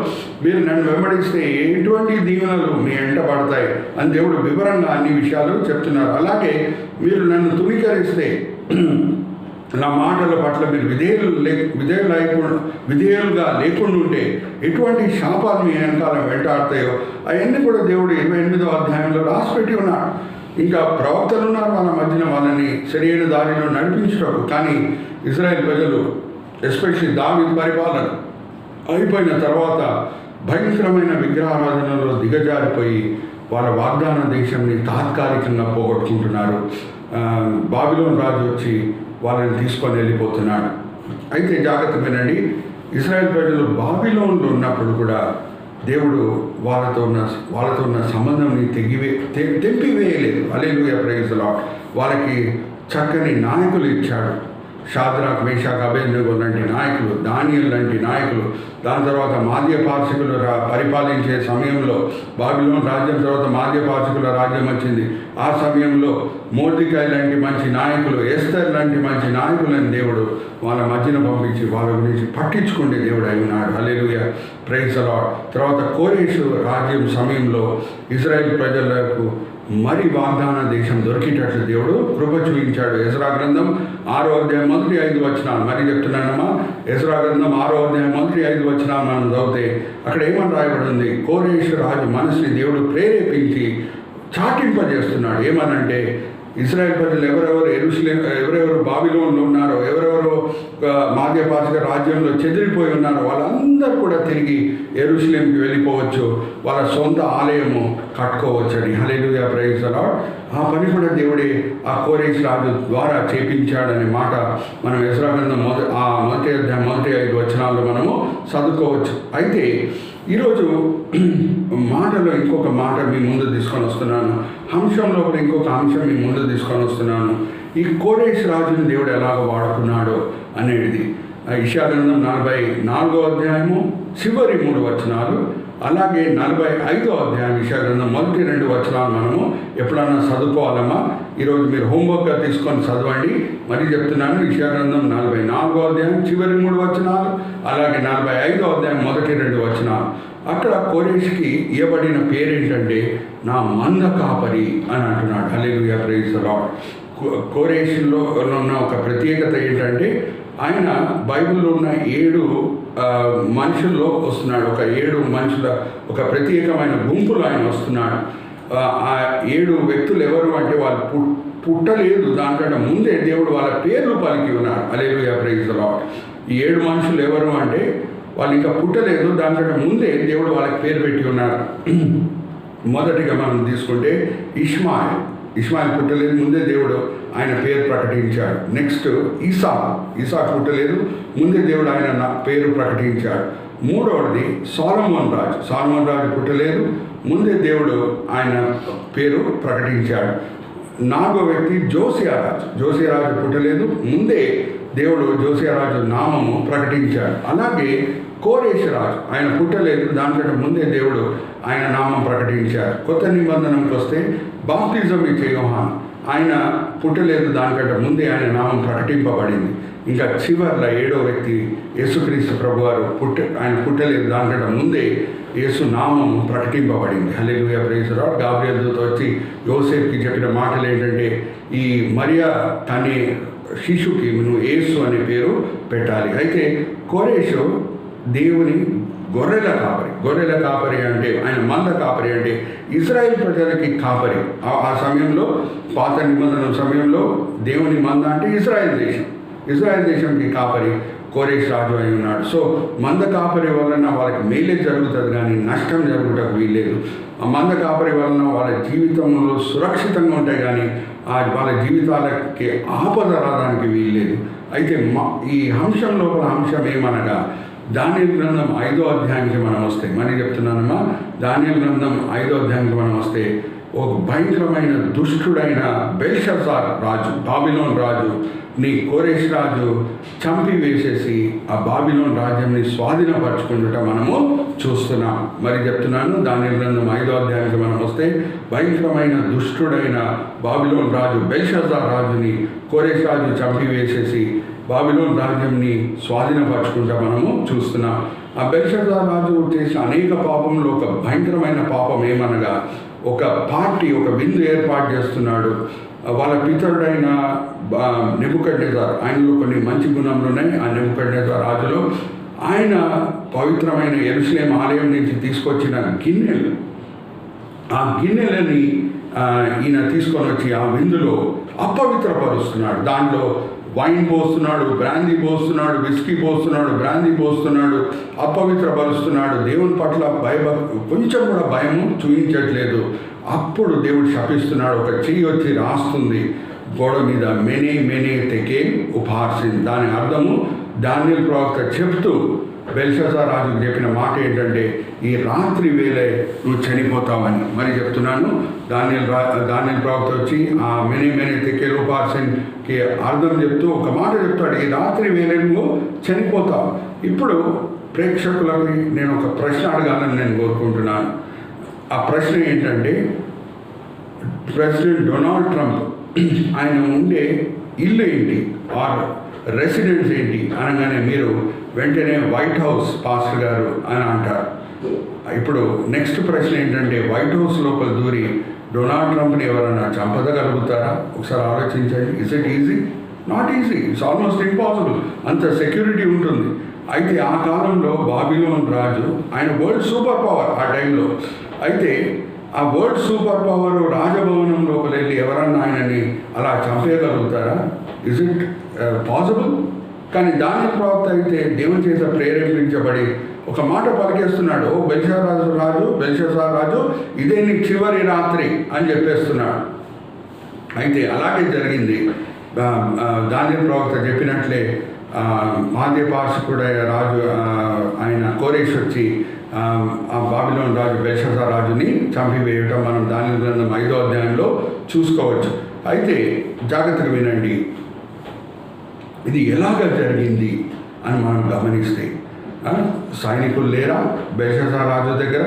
మీరు నన్ను వెంబడిస్తే ఎటువంటి దీవెనలు మీ వెంట పడతాయి అని దేవుడు వివరంగా అన్ని విషయాలు చెప్తున్నారు. అలాగే మీరు నన్ను తుణీకరిస్తే నా మాటల పట్ల మీరు విధేయులుగా లేకుండా ఉంటే ఎటువంటి శాపాలు మీ వెనకాల వెంటాడతాయో అవన్నీ కూడా దేవుడు 28వ అధ్యాయంలో రాసిపెట్టి ఉన్నాడు. ఇంకా ప్రవక్తలు ఉన్నారు వాళ్ళ మధ్యన వాళ్ళని సరైన దారిలో నడిపించటకు. కానీ ఇజ్రాయెల్ ప్రజలు ఎస్పెషల్లీ దావీదు పరిపాలన అయిపోయిన తర్వాత భయంకరమైన విగ్రహారాధనలో దిగజారిపోయి వాళ్ళ వాగ్దాన దేశాన్ని తాత్కాలికంగా పోగొట్టుకుంటున్నారు. బాబిలోను రాజు వచ్చి వాళ్ళని తీసుకొని వెళ్ళిపోతున్నాడు. అయితే జాగ్రత్త వినండి, ఇజ్రాయెల్ ప్రజలు బాబిలోన్లో ఉన్నప్పుడు కూడా దేవుడు వాళ్ళతో ఉన్న సంబంధంని తెంపివేయలేదు. Hallelujah, praise the lord. వాళ్ళకి చక్కని నాయకులు ఇచ్చాడు. షాద్రాక్, మేషాక్, అబేద్నెగో లాంటి నాయకులు, దానియేలు లాంటి నాయకులు. దాని తర్వాత మాధ్యపార్షికులు పరిపాలించే సమయంలో బాబిలోను రాజ్యం తర్వాత మాధ్యపార్షికుల రాజ్యం వచ్చింది. ఆ సమయంలో మోర్దెకాయ్ లాంటి మంచి నాయకులు, ఎస్తర్ లాంటి మంచి నాయకులని దేవుడు వాళ్ళ మధ్యన పంపించి వాళ్ళ గురించి పట్టించుకునే దేవుడు అయి ఉన్నాడు. హల్లెలూయా, ప్రైజ్ ది లార్డ్. తర్వాత కోరేషు రాజ్యం సమయంలో ఇజ్రాయెల్ ప్రజలకు మరి వాగ్దాన దేశం దొరికేటట్లు దేవుడు కృప చూపించాడు. ఎజ్రా గ్రంథం 6వ అధ్యాయం మొదటి 5 వచనాలు మరి చెప్తున్నానమ్మా. ఎజ్రా గ్రంథం 6వ అధ్యాయం మొదటి 5 వచనాలు మనం చదివితే అక్కడ ఏమని రాయబడింది? కోరేషు రాజు మనసుని దేవుడు ప్రేరేపించి చాటింపజేస్తున్నాడు. ఏమనంటే ఇజ్రాయెల్ ప్రజలు ఎవరెవరు బాబిలోన్లో ఉన్నారో, ఎవరెవరో మాధ్యపార్షిక రాజ్యంలో చెదిరిపోయి ఉన్నారో వాళ్ళందరూ కూడా తిరిగి యెరూషలేంకి వెళ్ళిపోవచ్చు, వాళ్ళ సొంత ఆలయము కట్టుకోవచ్చని. హల్లెలూయా, ప్రైజ్ ది లార్డ్. ఆ పని కూడా దేవుడే ఆ కోరేషు రాజు ద్వారా చేపించాడనే మాట మనం ఎజ్రా గ్రంథం మొదటి అధ్యాయం మొదటి 5 వచనాల్లో మనము చదువుకోవచ్చు. అయితే ఈరోజు మాటలో ఇంకొక మాట మీ ముందు తీసుకొని వస్తున్నాను. అంశంలో కూడా ఇంకొక అంశం మీ ముందు తీసుకొని వస్తున్నాను. ఈ కోరేషు రాజుని దేవుడు ఎలాగ వాడుకున్నాడో అనేది యెషయా గ్రంథం 44వ అధ్యాయము చివరి 3 వచనాలు, అలాగే 45వ అధ్యాయం యెషయా గ్రంథం మొదటి 2 వచనాలు మనము ఎప్పుడన్నా చదువుకోవాలమ్మా. ఈరోజు మీరు హోంవర్క్గా తీసుకొని చదవండి. మరి చెప్తున్నాను, యెషయా గ్రంథం 44వ అధ్యాయం చివరి 3 వచనాలు, అలాగే 45వ అధ్యాయం మొదటి 2 వచనాలు. అక్కడ కోరేషుకి ఇవ్వబడిన పేరేంటంటే నా మంద కాపరి అని అంటున్నాడు. హల్లెలూయా, ప్రైజ్ ది లార్డ్. కోరేషులో ఉన్న ఒక ప్రత్యేకత ఏంటంటే ఆయన బైబిల్లో ఉన్న 7 మనుషుల్లో వస్తున్నాడు. ఒక 7 మనుషుల ఒక ప్రత్యేకమైన గుంపులో ఆయన వస్తున్నాడు. ఆ 7 వ్యక్తులు ఎవరు అంటే వాళ్ళు పుట్టలేదు, దానికంటే ముందే దేవుడు వాళ్ళ పేర్లు పలికి ఉన్నారు. హల్లెలూయా, ప్రైజ్ ది లార్డ్. ఈ 7 మనుషులు ఎవరు అంటే వాళ్ళు ఇంకా పుట్టలేదు, దానికంటే ముందే దేవుడు వాళ్ళకి పేరు పెట్టి ఉన్నారు. మొదటిగా మనం తీసుకుంటే ఇష్మాయిల్ పుట్టలేదు, ముందే దేవుడు ఆయన పేరు ప్రకటించాడు. నెక్స్ట్ ఇసాక్ పుట్టలేదు, ముందే దేవుడు ఆయన పేరు ప్రకటించాడు. మూడవది సొలొమోన్ రాజు పుట్టలేదు, ముందే దేవుడు ఆయన పేరు ప్రకటించాడు. 4వ వ్యక్తి జోసియా రాజు పుట్టలేదు, ముందే దేవుడు జోసియా రాజు నామము ప్రకటించాడు. అలాగే కోరేషు రాజు ఆయన పుట్టలేదు, దానికంటే ముందే దేవుడు ఆయన నామం ప్రకటించారు. కొత్త నిబంధనకు వస్తే బాప్తిజం ఇచ్చే యోహాను ఆయన పుట్టలేదు, దానికంటే ముందే ఆయన నామం ప్రకటింపబడింది. ఇంకా చివర్ల 7వ వ్యక్తి యేసుక్రీస్తు ప్రభువారు ఆయన పుట్టలేదు, దానికంటే ముందే యేసు నామం ప్రకటింపబడింది. హల్లెలూయా, ప్రైజ్ ది లార్డ్. గాబ్రియల్ దూత వచ్చి యోసేపుకి చెప్పిన మాటలు ఏంటంటే ఈ మరియా తన శిశువుకి నువ్వు యేసు అనే పేరు పెట్టాలి. అయితే కోరేషు దేవుని గొర్రెల కాపరి అంటే ఆయన మంద కాపరి అంటే ఇజ్రాయెల్ ప్రజలకి కాపరి. ఆ సమయంలో పాత నిబంధన సమయంలో దేవుని మంద అంటే ఇజ్రాయెల్ దేశంకి కాపరి కోరేషు రాజు అయి ఉన్నాడు. సో మంద కాపరి వలన వాళ్ళకి మేలే జరుగుతుంది కానీ నష్టం జరుగుటకు వీల్లేదు. ఆ మంద కాపరి వలన వాళ్ళ జీవితంలో సురక్షితంగా ఉంటాయి కానీ వాళ్ళ జీవితాలకి ఆపద రావడానికి వీల్లేదు. అయితే ఈ అంశం లోపల అంశం ఏమనగా దానియేలు గ్రంథం 5వ అధ్యాయానికి మనం వస్తే, మళ్ళీ చెప్తున్నానమ్మా, దానియేలు గ్రంథం 5వ అధ్యాయానికి మనం వస్తే ఒక భయంకరమైన దుష్టుడైన బెల్షస్సార్ రాజు, బాబిలోన్ రాజు నీ కోరెష్ రాజు చంపి వేసేసి ఆ బాబిలోన్ రాజ్యాన్ని స్వాధీనపరచుకుంటూ మనము చూస్తున్నాం. మరి చెప్తున్నాను, దానియేలు గ్రంథం 5వ అధ్యాయానికి మనం వస్తే భయంకరమైన దుష్టుడైన బాబిలోన్ రాజు బెల్షస్సార్ రాజుని కోరెష్ రాజు చంపి వేసేసి బాబిలోన్ రాజ్యంని స్వాధీనపరచుకుంటూ మనము చూస్తున్నాం. ఆ బెల్షస్సార్ రాజు చేసిన అనేక పాపంలో ఒక భయంకరమైన పాపం ఏమనగా ఒక పార్టీ, ఒక విందు ఏర్పాటు చేస్తున్నాడు. వాళ్ళ పితరుడైన నెబుకద్నెజర్, ఆయనలో కొన్ని మంచి గుణములు ఉన్నాయి. ఆ నెబుకద్నెజర్ రాజులో ఆయన పవిత్రమైన యెరూషలేము ఆలయం నుంచి తీసుకొచ్చిన గిన్నెలు, ఆ గిన్నెలని ఈయన తీసుకొని వచ్చి ఆ విందులో అపవిత్రపరుస్తున్నాడు. దాంట్లో వైన్ పోస్తున్నాడు, బ్రాందీ పోస్తున్నాడు, విస్కీ పోస్తున్నాడు, బ్రాందీ పోస్తున్నాడు, అపవిత్రపరుస్తున్నాడు. దేవుని పట్ల కొంచెం కూడా భయము చూపించట్లేదు. అప్పుడు దేవుడు శపిస్తున్నాడు. ఒక చెయ్యి వచ్చి రాస్తుంది గోడ మీద, మెనే మెనే తెకేల్ ఉపార్సిన్. దాని అర్థము దానియేలు ప్రవక్త చెప్తూ బెల్షస్సార్ రాజుకు చెప్పిన మాట ఏంటంటే, ఈ రాత్రి వేళ నువ్వు చనిపోతావని. మరి చెప్తున్నాను, దానియేలు ప్రవక్త వచ్చి ఆ మెనే మెనే తెకేల్ ఉపార్సిన్కి అర్థం చెప్తూ ఒక మాట చెప్తాడు, ఈ రాత్రి వేళ నువ్వు చనిపోతావు. ఇప్పుడు ప్రేక్షకులకి నేను ఒక ప్రశ్న అడగాలని నేను కోరుకుంటున్నాను. ఆ ప్రశ్న ఏంటంటే, ప్రెసిడెంట్ డొనాల్డ్ ట్రంప్ ఆయన ఉండే ఇల్లు ఏంటి, ఆర్ రెసిడెన్స్ ఏంటి అనగానే మీరు వెంటనే వైట్ హౌస్ పాస్టర్ గారు అని అంటారు. ఇప్పుడు నెక్స్ట్ ప్రశ్న ఏంటంటే, వైట్ హౌస్ లోపల దూరి డొనాల్డ్ ట్రంప్ని ఎవరైనా చంపదగలుగుతారా? ఒకసారి ఆలోచించండి. Is it easy? Not easy. It's almost impossible. అంత సెక్యూరిటీ ఉంటుంది. అయితే ఆ కాలంలో బాబిలోన్ రాజు, ఆయన వరల్డ్ సూపర్ పవర్ ఆ టైంలో. అయితే ఆ వరల్డ్ సూపర్ పవర్ రాజభవనం లోపల వెళ్ళి ఎవరన్నా ఆయనని అలా చంపేయగలుగుతారా? Is it possible? కానీ దానియేలు ప్రవక్త అయితే దేవుని చేత ప్రేరేపించబడి ఒక మాట పలికేస్తున్నాడు, బెల్షస్సార్ రాజు ఇదే నీ చివరి రాత్రి అని చెప్పేస్తున్నాడు. అయితే అలాగే జరిగింది. దానియేలు ప్రవక్త చెప్పినట్లే మాధ్యపార్షకుడైన రాజు ఆయన కోరెష్ వచ్చి ఆ బాబిలోన్ రాజు బెల్షస్సార్ రాజుని చంపివేయటం మనం దానియేలు గ్రంథం 5వ అధ్యాయంలో చూసుకోవచ్చు. అయితే జాగ్రత్తగా వినండి, ఇది ఎలాగ జరిగింది అని మనం గమనిస్తే, సైనికులు లేరా బెల్షస్సార్ రాజు దగ్గర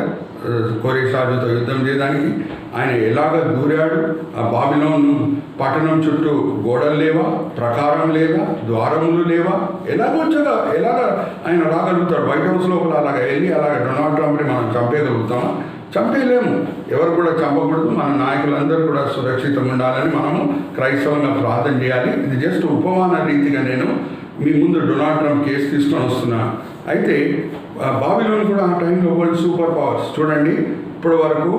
కోరెష్ రాజుతో యుద్ధం చేయడానికి? ఆయన ఎలాగ దూరాడు? ఆ బాబిలోన్ పట్టణం చుట్టూ గోడలు లేవా, ప్రకారం లేదా, ద్వారములు లేవా? ఎలాగ ఆయన రాగలుగుతాడు? వైట్ హౌస్ లోపల అలాగ వెళ్ళి అలాగ డొనాల్డ్ ట్రంప్ని మనం చంపేయగలుగుతామా? చంపేయలేము. ఎవరు కూడా చంపకూడదు. మన నాయకులందరూ కూడా సురక్షితంగా ఉండాలని మనము క్రైస్తవంగా ప్రార్థన చేయాలి. ఇది జస్ట్ ఉపమాన రీతిగా నేను మీ ముందు డొనాల్డ్ ట్రంప్ కేసు తీసుకొని వస్తున్నా. అయితే బాబిలోన్ కూడా ఆ టైంలో వరల్డ్ సూపర్ పవర్స్. చూడండి, ఇప్పటి వరకు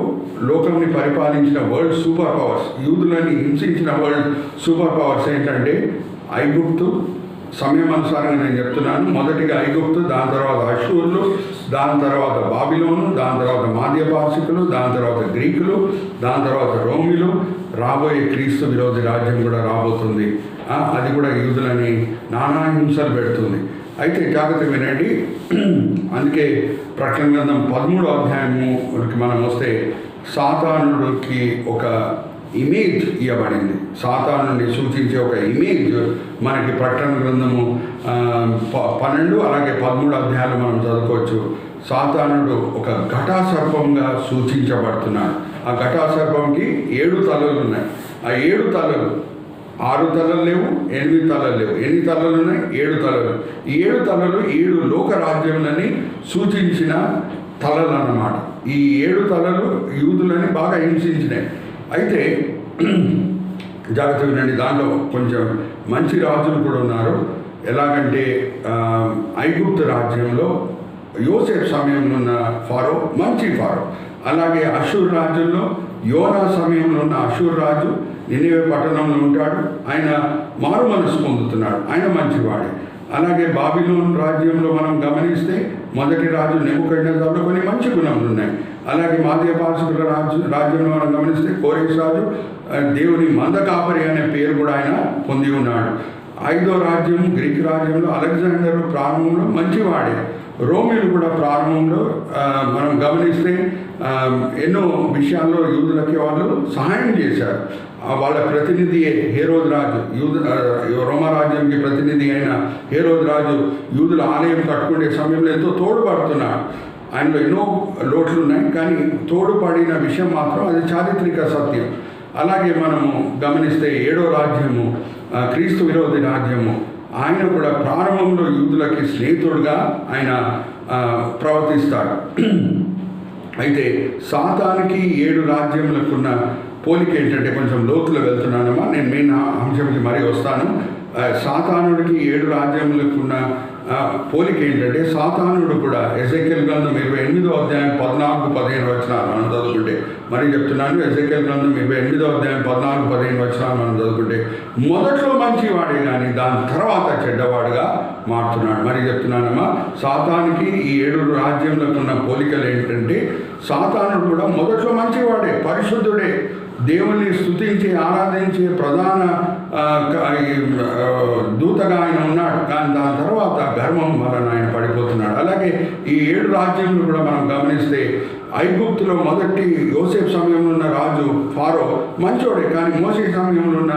లోకంని పరిపాలించిన వరల్డ్ సూపర్ పవర్స్, యూదులని హింసించిన వరల్డ్ సూపర్ పవర్స్ ఏంటంటే ఐగుప్తు. సమయం అనుసారంగా నేను చెప్తున్నాను. మొదటిగా ఐగుప్తు, దాని తర్వాత అషూర్లు, దాని తర్వాత బాబిలోను, దాని తర్వాత మాధ్యపార్షికులు, దాని తర్వాత గ్రీకులు, దాని తర్వాత రోమిలు. రాబోయే క్రీస్తు విరోధి రాజ్యం కూడా రాబోతుంది. అది కూడా యూదులని నానా హింసలు పెడుతుంది. అయితే జాగ్రత్త వినండి. అందుకే ప్రకటన గ్రంథం 13వ అధ్యాయముకి మనం వస్తే సాతానుడికి ఒక ఇమేజ్ ఇవ్వబడింది. సాతానుని సూచించే ఒక ఇమేజ్ మనకి ప్రకటన గ్రంథము 12 అలాగే 13 అధ్యాయాలు మనం చదువుకోవచ్చు. సాతానుడు ఒక ఘటాసర్పంగా సూచించబడుతున్నాడు. ఆ ఘటాసర్పంకి 7 తలలు ఉన్నాయి. ఆ 7 తలలు 6 తలలు లేవు, 8 తలలు లేవు. ఎన్ని తలలు ఉన్నాయి? 7 తలలు. ఈ 7 తలలు 7 లోక రాజ్యములని సూచించిన తలలు అన్నమాట. ఈ 7 తలలు యూదులని బాగా హింసించినాయి. అయితే జాగ్రత్త వినండి, దాంట్లో కొంచెం మంచి రాజులు కూడా ఉన్నారు. ఎలాగంటే ఐగుప్తు రాజ్యంలో యోసేఫ్ సమయంలో ఉన్న ఫారో మంచి ఫారో. అలాగే అషూర్ రాజ్యంలో యోనా సమయంలో ఉన్న అషూర్ రాజు నినివే పట్టణంలో ఉంటాడు. ఆయన మారు మనసు పొందుతున్నాడు, ఆయన మంచివాడే. అలాగే బాబిలోన్ రాజ్యంలో మనం గమనిస్తే మొదటి రాజు నెబుకద్నెజర్లో కొన్ని మంచి గుణములు ఉన్నాయి. అలాగే మాధ్యపార్షికుల రాజ్యంలో మనం గమనిస్తే కోరెష్ రాజు దేవుని మందకాపరి అనే పేరు కూడా ఆయన పొంది ఉన్నాడు. 5వ రాజ్యం గ్రీక్ రాజ్యంలో అలెగ్జాండర్ ప్రారంభంలో మంచివాడే. రోమీలు కూడా ప్రారంభంలో మనం గమనిస్తే ఎన్నో విషయాల్లో యూదులకి వాళ్ళు సహాయం చేశారు. వాళ్ళ ప్రతినిధి హేరోదు రాజు, రోమా రాజ్యానికి ప్రతినిధి అయిన హేరోదు రాజు యూదుల ఆలయం కట్టుకునే సమయంలో ఎంతో తోడ్పడుతున్నాడు. ఆయనలో ఎన్నో లోట్లు ఉన్నాయి, కానీ తోడ్పడిన విషయం మాత్రం అది చారిత్రక సత్యం. అలాగే మనము గమనిస్తే 7వ రాజ్యము, క్రీస్తు విరోధి రాజ్యము, ఆయన కూడా ప్రారంభంలో యూదులకి స్నేహితుడుగా ఆయన ప్రవర్తిస్తాడు. అయితే సాతానికి 7 రాజ్యములకున్న పోలిక ఏంటంటే, కొంచెం లోతులో వెళ్తున్నానమ్మా, నేను మెయిన్ అంశంకి మరీ వస్తాను. సాతానుడికి 7 రాజ్యములకున్న పోలిక ఏంటంటే, సాతానుడు కూడా ఎజెకియెల్ గ్రంథం 28వ అధ్యాయం 14-15 వచనాలు మనం చదువుకుంటే, మరీ చెప్తున్నాను, ఎజెకియెల్ గ్రంథం 28వ అధ్యాయం 14-15 వచనాలు మనం చదువుకుంటే, మొదట్లో మంచివాడే కానీ దాని తర్వాత చెడ్డవాడుగా మారుతున్నాడు. మరీ చెప్తున్నానమ్మా, సాతానికి ఈ 7 రాజ్యములకు ఉన్న పోలికలు ఏంటంటే, సాతానుడు కూడా మొదట్లో మంచివాడే, పరిశుద్ధుడే, దేవుని స్తుతించి ఆరాధించే ప్రధాన దూతగా ఆయన ఉన్నాడు. కానీ దాని తర్వాత గర్వం వలన ఆయన పడిపోతున్నాడు. అలాగే ఈ 7 రాజ్యములు కూడా మనం గమనిస్తే, ఐగుప్తులో మొదటి యోసేపు సమయంలో ఉన్న రాజు ఫారో మంచోడే, కానీ మోసే సమయంలో ఉన్న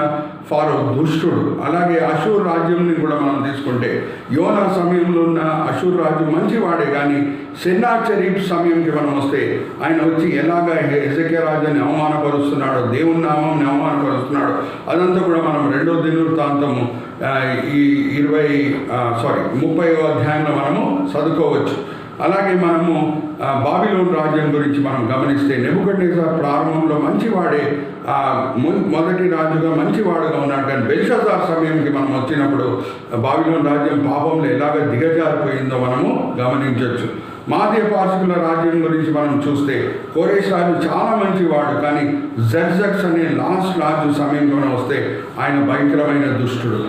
ఫారో దుష్టుడు. అలాగే అషూర్ రాజ్యంని కూడా మనం తీసుకుంటే, యోనా సమయంలో ఉన్న అషూర్ రాజు మంచివాడే, కానీ సెన్నాచెరీబ్ సమయంకి మనం వస్తే ఆయన వచ్చి ఎలాగ హెజెకియా రాజుని అవమానపరుస్తున్నాడో, దేవుని నామంని అవమానపరుస్తున్నాడో, అదంతా కూడా మనం 2వ దినవృత్తాంతము ఈ 30వ అధ్యాయంలో మనము చదువుకోవచ్చు. అలాగే మనము బాబిలోన్ రాజ్యం గురించి మనం గమనిస్తే, నెబుకద్నెజర్ ప్రారంభంలో మంచివాడే, మొదటి రాజుగా మంచివాడుగా ఉన్నాడు. కానీ బెల్షాజార్ సమయంకి మనం వచ్చినప్పుడు బాబిలోన్ రాజ్యం పాపంలో ఎలాగ దిగజారిపోయిందో మనము గమనించవచ్చు. మాధ్య పార్శికుల రాజ్యం గురించి మనం చూస్తే, కోరేష్ రాజు చాలా మంచివాడు, కానీ జర్జక్స్ అనే లాస్ట్ రాజు సమయంలో మనం వస్తే ఆయన భయంకరమైన దుష్టుడు.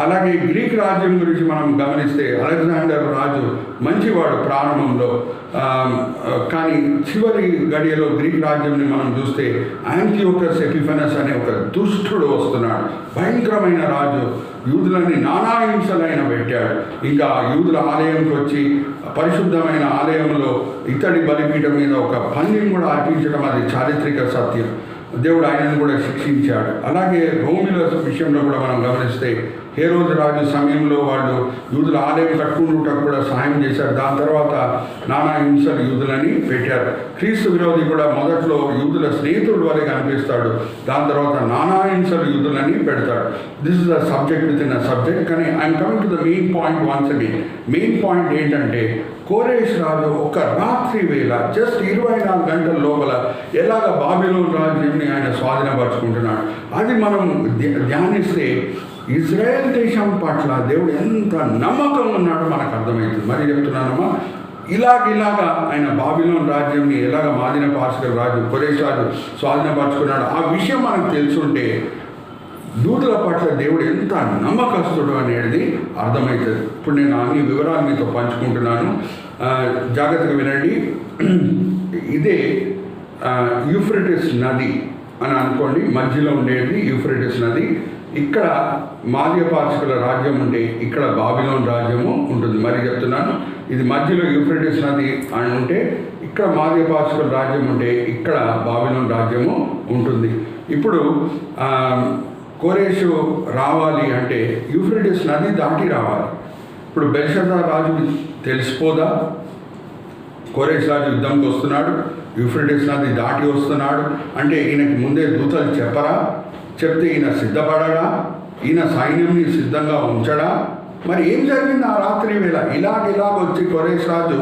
అలాగే గ్రీక్ రాజ్యం గురించి మనం గమనిస్తే, అలెగ్జాండర్ రాజు మంచివాడు ప్రారంభంలో, కానీ చివరి గడియలో గ్రీక్ రాజ్యంని మనం చూస్తే యాంటియోకస్ ఎపిఫెనస్ అనే ఒక దుష్టుడు వస్తున్నాడు. భయంకరమైన రాజు, యూదులని నానా హింసలైన పెట్టాడు. ఇంకా యూదుల ఆలయంకి వచ్చి పరిశుద్ధమైన ఆలయంలో ఇతడి బలిపీఠం మీద ఒక పందిని కూడా అర్పించడం అది చారిత్రక సత్యం. దేవుడు ఆయనను కూడా శిక్షించాడు. అలాగే రోమిల విషయంలో కూడా మనం గమనిస్తే, హేరోదు రాజు సమయంలో వాళ్ళు యూదుల ఆలయం కట్టుకుంటూ కూడా సహాయం చేశారు. దాని తర్వాత నానా హింసలు యూదులని పెట్టారు. క్రీస్తు విరోధి కూడా మొదట్లో యూదుల స్నేహితుడు వలె కనిపిస్తాడు, దాని తర్వాత నానా హింసలు యూదులని పెడతాడు. This is the subject within a subject. కానీ I'm coming to the main point once again. Main point ఏంటంటే, కోరేష్ రాజు ఒక రాత్రి వేళ జస్ట్ 24 గంటల లోపల ఎలాగ బాబిలోన్ రాజ్యాన్ని ఆయన స్వాధీనపరుచుకుంటున్నాడు, అది మనం ధ్యానిస్తే ఇజ్రాయెల్ దేశం పట్ల దేవుడు ఎంత నమ్మకం ఉన్నాడో మనకు అర్థమవుతుంది. మరి చెప్తున్నానమ్మా, ఇలాగా ఆయన బాబిలోన్ రాజ్యాన్ని ఎలాగ మాదిన పార్శికుల రాజు కోరేష్ రాజు స్వాధీనపరుచుకున్నాడు, ఆ విషయం మనకు తెలుసుంటే యూదుల పట్ల దేవుడు ఎంత నమ్మకస్తుడు అనేది అర్థమవుతుంది. ఇప్పుడు నేను అన్ని వివరాలు మీతో పంచుకుంటున్నాను, జాగ్రత్తగా వినండి. ఇదే యూఫ్రటిస్ నది అని అనుకోండి, మధ్యలో ఉండేది యూఫ్రటిస్ నది. ఇక్కడ మాధ్య పార్శికుల రాజ్యం ఉంటే ఇక్కడ బాబిలోన్ రాజ్యము ఉంటుంది. మరి చెప్తున్నాను, ఇది మధ్యలో యూఫ్రటిస్ నది అని ఉంటే ఇక్కడ మాధ్య పార్శికుల రాజ్యం ఉంటే ఇక్కడ బాబిలోన్ రాజ్యము ఉంటుంది. ఇప్పుడు కోరేషు రావాలి అంటే యూఫ్రటిస్ నది దాటి రావాలి. ఇప్పుడు బెల్షాజార్ రాజుకి తెలిసిపోదా కోరేష్ రాజు యుద్ధంకి వస్తున్నాడు, యూఫ్రటిస్ నది దాటి వస్తున్నాడు అంటే ఈయనకి ముందే దూతలు చెప్పరా? చెప్తే ఈయన సిద్ధపడడా? ఈయన సైన్యంని సిద్ధంగా ఉంచడా? మరి ఏం జరిగింది ఆ రాత్రి వేళ? ఇలాగ వచ్చి కోరేష్ రాజు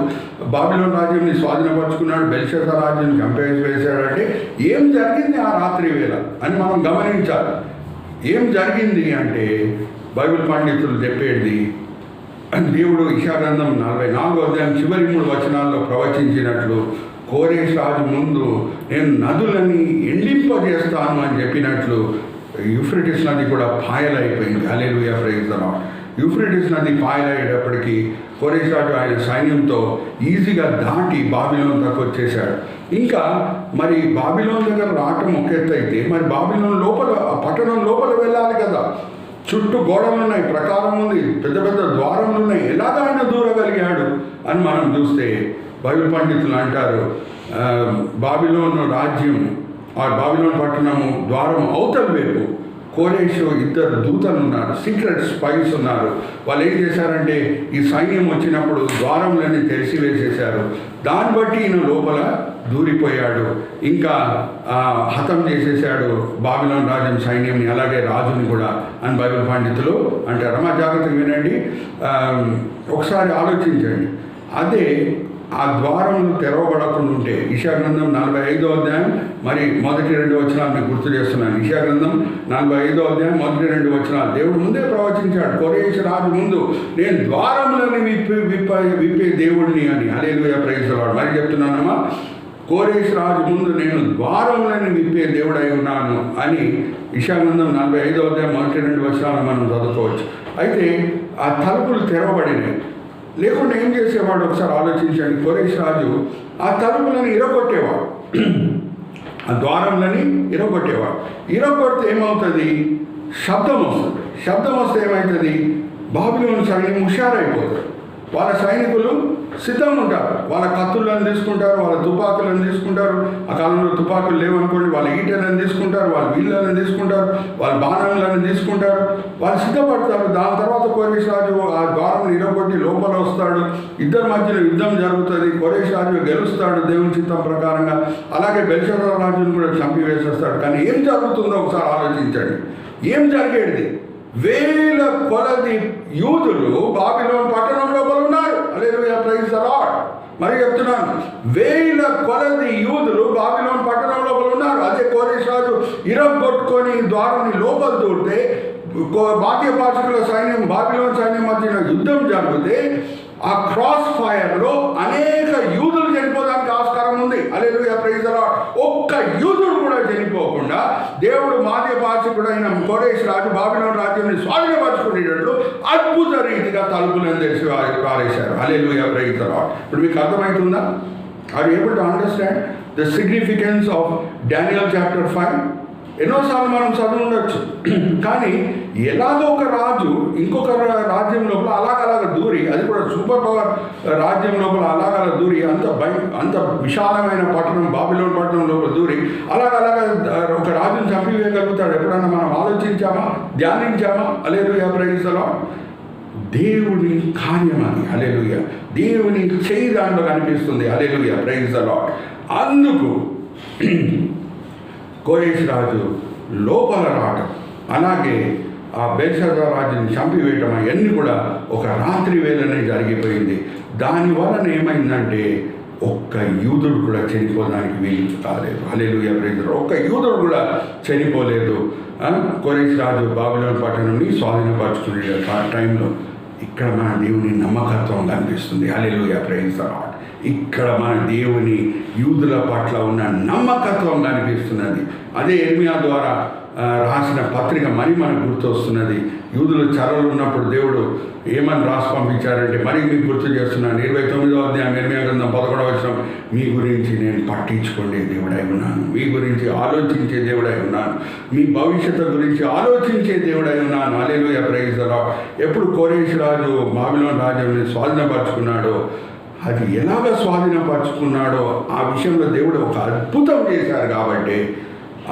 బాబిలోన్ రాజ్యాన్ని స్వాధీనపరుచుకున్నాడు, బెల్షాజార్ రాజ్యాన్ని చంపేసాడంటే ఏం జరిగింది ఆ రాత్రి వేళ అని మనం గమనించాలి. ఏం జరిగింది అంటే బైబిల్ పండితులు చెప్పేది, దేవుడు యెషయా గ్రంథం 44వ అధ్యాయం చివరి 3 వచనాల్లో ప్రవచించినట్లు కోరేష్ రాజు ముందు నేను నదులని ఎండింపజేస్తాను అని చెప్పినట్లు యూఫ్రటిస్ నది కూడా పాయలైపోయింది. హల్లెలూయా, ప్రైజ్ ది లార్డ్. యూఫ్రటిస్ నది పాయలయ్యేటప్పటికీ కోరేష్ రాజు ఆయన సైన్యంతో ఈజీగా దాటి బాబిలోన్ దాకా వచ్చేసాడు. ఇంకా మరి బాబిలోన్ దగ్గర రావటం ఒక ఎత్తు అయితే, మరి బాబిలోన్ లోపల పట్టణం లోపల వెళ్ళాలి కదా. చుట్టూ గోడలు ఉన్నాయి, ప్రకారం ఉంది, పెద్ద పెద్ద ద్వారములు ఉన్నాయి. ఎలాగ ఆయన దూరగలిగాడు అని మనం చూస్తే బైబిల్ పండితులు అంటారు, బాబిలోను రాజ్యం ఆ బాబిలోను పట్టణము ద్వారం అవతల వైపు కోరేషు ఇద్దరు దూతలు ఉన్నారు, సీక్రెట్ స్పైస్ ఉన్నారు. వాళ్ళు ఏం చేశారంటే ఈ సైన్యం వచ్చినప్పుడు ద్వారములన్నీ తెరిచివేసేశారు. దాన్ని బట్టి ఈయన లోపల దూరిపోయాడు, ఇంకా హతం చేసేసాడు బాబిలోను రాజ్యం సైన్యంని, అలాగే రాజుని కూడా అని బైబిల్ పండితులు అంటారు. అమ్మా జాగ్రత్తగా వినండి, ఒకసారి ఆలోచించండి. అదే ఆ ద్వారములు తెరవబడకుండా ఉంటే, యెషయా గ్రంథం 45వ అధ్యాయం మరి మొదటి 2 వచనాలు మీకు గుర్తు చేస్తున్నాను. యెషయా గ్రంథం 45వ అధ్యాయం మొదటి 2 వచనాలు దేవుడు ముందే ప్రవచించాడు, కోరేషు రాజు ముందు నేను ద్వారములని విప్పే దేవుడిని అని. హల్లెలూయా, ప్రైజ్ ది లార్డ్. మరి చెప్తున్నానమ్మా, కోరేషు రాజు ముందు నేను ద్వారములని విప్పే దేవుడై ఉన్నాను అని యెషయా గ్రంథం 45వ అధ్యాయం మొదటి 2 వచనాలు మనం చదువుకోవచ్చు. అయితే ఆ తలుపులు తెరవబడినాయి. లేకుండా ఏం చేసేవాడు ఒకసారి ఆలోచించండి. కోరేషు రాజు ఆ తలుపులను ఇరగొట్టేవాడు, ఆ ద్వారములని ఇరగొట్టేవాడు. ఇరగొడితే ఏమవుతుంది? శబ్దం వస్తుంది. శబ్దం వస్తే ఏమవుతుంది? బాబిలోను సైన్యం హుషారైపోతుంది. వాళ్ళ సైనికులు సిద్ధంగా ఉంటారు. వాళ్ళ కత్తులను తీసుకుంటారు, వాళ్ళ తుపాకులను తీసుకుంటారు. ఆ కాలంలో తుపాకులు లేవనుకోండి, వాళ్ళ ఈటలను తీసుకుంటారు, వాళ్ళ వీళ్ళని తీసుకుంటారు, వాళ్ళ బాణాలను తీసుకుంటారు. వాళ్ళు సిద్ధపడతారు. దాని తర్వాత కోరేషు రాజు ఆ ద్వారం నిలబొట్టి లోపల వస్తాడు. ఇద్దరి మధ్యలో యుద్ధం జరుగుతుంది. కోరేషు రాజు గెలుస్తాడు దేవుని చిత్తం ప్రకారంగా. అలాగే బెల్షస్సర్ రాజును కూడా చంపివేసేస్తాడు. కానీ ఏం జరుగుతుందో ఒకసారి ఆలోచించండి. ఏం జరిగేది? వేల కొలది యూదులు బాబిలోను పట్టణం లోపల ఉన్నారు. హల్లెలూయా, ప్రైజ్ ది లార్డ్. మరి చెప్తున్నాను, వేల కొలది యూదులు బాబిలోను పట్టణం లోపల ఉన్నారు. అదే కోరేషు రాజు ఇరగొట్టుకొని ద్వారాన్ని లోపల దూరితే బాహ్య పార్షికుల సైన్యం బాబిలోను సైన్యం మధ్యన యుద్ధం జరిగితే ఆ క్రాస్ ఫైర్లో అనేక యూదులు చనిపోవడానికి ఆస్కారం ఉంది. హల్లెలూయా, ప్రైజ్ ది లార్డ్. ఒక్క యూదుడు కూడా చనిపోకుండా దేవుడు మాధ్య పార్షికుడైన కోరేషు రాజు బాబిలోను రాజ్యాన్ని స్వాధీనపరచుకునేటట్లు అద్భుత రీతిగా తలుపులను తెరిచి పారేశారు. Hallelujah, praise the Lord. ఇప్పుడు మీకు అర్థమవుతుందా? Are you able to understand the significance of Daniel chapter 5? ఎన్నోసార్లు మనం చదువు ఉండొచ్చు, కానీ ఎలాగో ఒక రాజు ఇంకొక రాజ్యం లోపల అలాగ దూరి, అది కూడా సూపర్ పవర్ రాజ్యం లోపల అలాగ దూరి, అంత విశాలమైన పట్టణం బాబిలోను పట్టణం లోపల దూరి అలాగ ఒక రాజుని చంపివేయగలుగుతాడు. ఎప్పుడన్నా మనం ఆలోచించామా, ధ్యానించామా? హల్లెలూయా, ప్రైజ్ ది లార్డ్. దేవుని కార్యం అది. హల్లెలూయా, దేవుని చేయి దాంట్లో కనిపిస్తుంది. హల్లెలూయా, ప్రైజ్ ది లార్డ్. అందుకు కోరేషు రాజు లోపల రావటం, అలాగే ఆ బెల్షస్సర్ రాజుని చంపివేయటం అవన్నీ కూడా ఒక రాత్రి వేళనే జరిగిపోయింది. దానివలన ఏమైందంటే ఒక్క యూదుడు కూడా చనిపోవడానికి వీలు కాలేదు. హల్లెలూయా, ప్రైజ్ ది లార్డ్. ఒక్క యూదుడు కూడా చనిపోలేదు. కోరేషు రాజు బాబిలోను పట్టణాన్ని స్వాధీనపరచుకునే టైంలో ఇక్కడ మన దేవుని నమ్మకత్వం కనిపిస్తుంది. హల్లెలూయా, ప్రైజ్ ది లార్డ్. ఇక్కడ మన దేవుని యూదుల పట్ల ఉన్న నమ్మకత్వం కనిపిస్తున్నది. అదే ఇర్మియా ద్వారా రాసిన పత్రిక మనకు గుర్తొస్తున్నది. యూదులు చెరలో ఉన్నప్పుడు దేవుడు ఏమని రాసి పంపించారంటే, మరి మీకు గుర్తు చేస్తున్నాను, 29వ అధ్యాయం ఇర్మియా గ్రంథం 11వ వచనం, మీ గురించి నేను పట్టించుకునే దేవుడై ఉన్నాను, మీ గురించి ఆలోచించే దేవుడై ఉన్నాను, మీ భవిష్యత్తు గురించి ఆలోచించే దేవుడై ఉన్నాను. హల్లెలూయా, ప్రైజ్ ది లార్డ్. ఎప్పుడు కోరేషు రాజు బాబిలోను రాజ్యాన్ని స్వాధీనపరచుకున్నాడో, అది ఎలాగ స్వాధీనపరచుకున్నాడో ఆ విషయంలో దేవుడు ఒక అద్భుతం చేశారు. కాబట్టి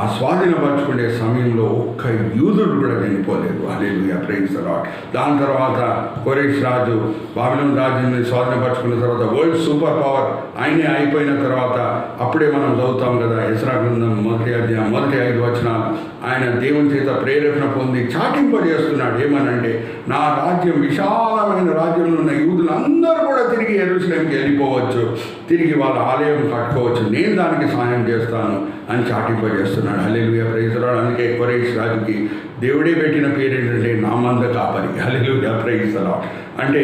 ఆ స్వాధీనపరచుకునే సమయంలో ఒక్క యూదుడు కూడా చనిపోలేదు. హల్లెలూయా, ప్రైజ్ ది లార్డ్. దాని తర్వాత కోరేషు రాజు బాబిలోను రాజ్యాన్ని స్వాధీనపరచుకున్న తర్వాత వరల్డ్ సూపర్ పవర్ ఆయనే అయిపోయిన తర్వాత అప్పుడే మనం చదువుతాం కదా, ఎజ్రా గ్రంథం 1వ అధ్యాయం మొదటి 5 వచనాలు, ఆయన దేవుని చేత ప్రేరేపణ పొంది చాటింపజేస్తున్నాడు. ఏమనంటే, నా రాజ్యం విశాలమైన రాజ్యంలో ఉన్న యూదులందరూ కూడా తిరిగి యెరూషలేముకి వెళ్ళిపోవచ్చు, తిరిగి వాళ్ళ ఆలయం కట్టుకోవచ్చు, నేను దానికి సహాయం చేస్తాను అని చాటింపజేస్తున్నాడు. హల్లెలూయా, ప్రైజ్ ది లార్డ్. అందుకే కోరేషు రాజుకి దేవుడే పెట్టిన పేరు ఏంటంటే నా మంద కాపరి. హల్లెలూయా, ప్రైజ్ ది లార్డ్. అంటే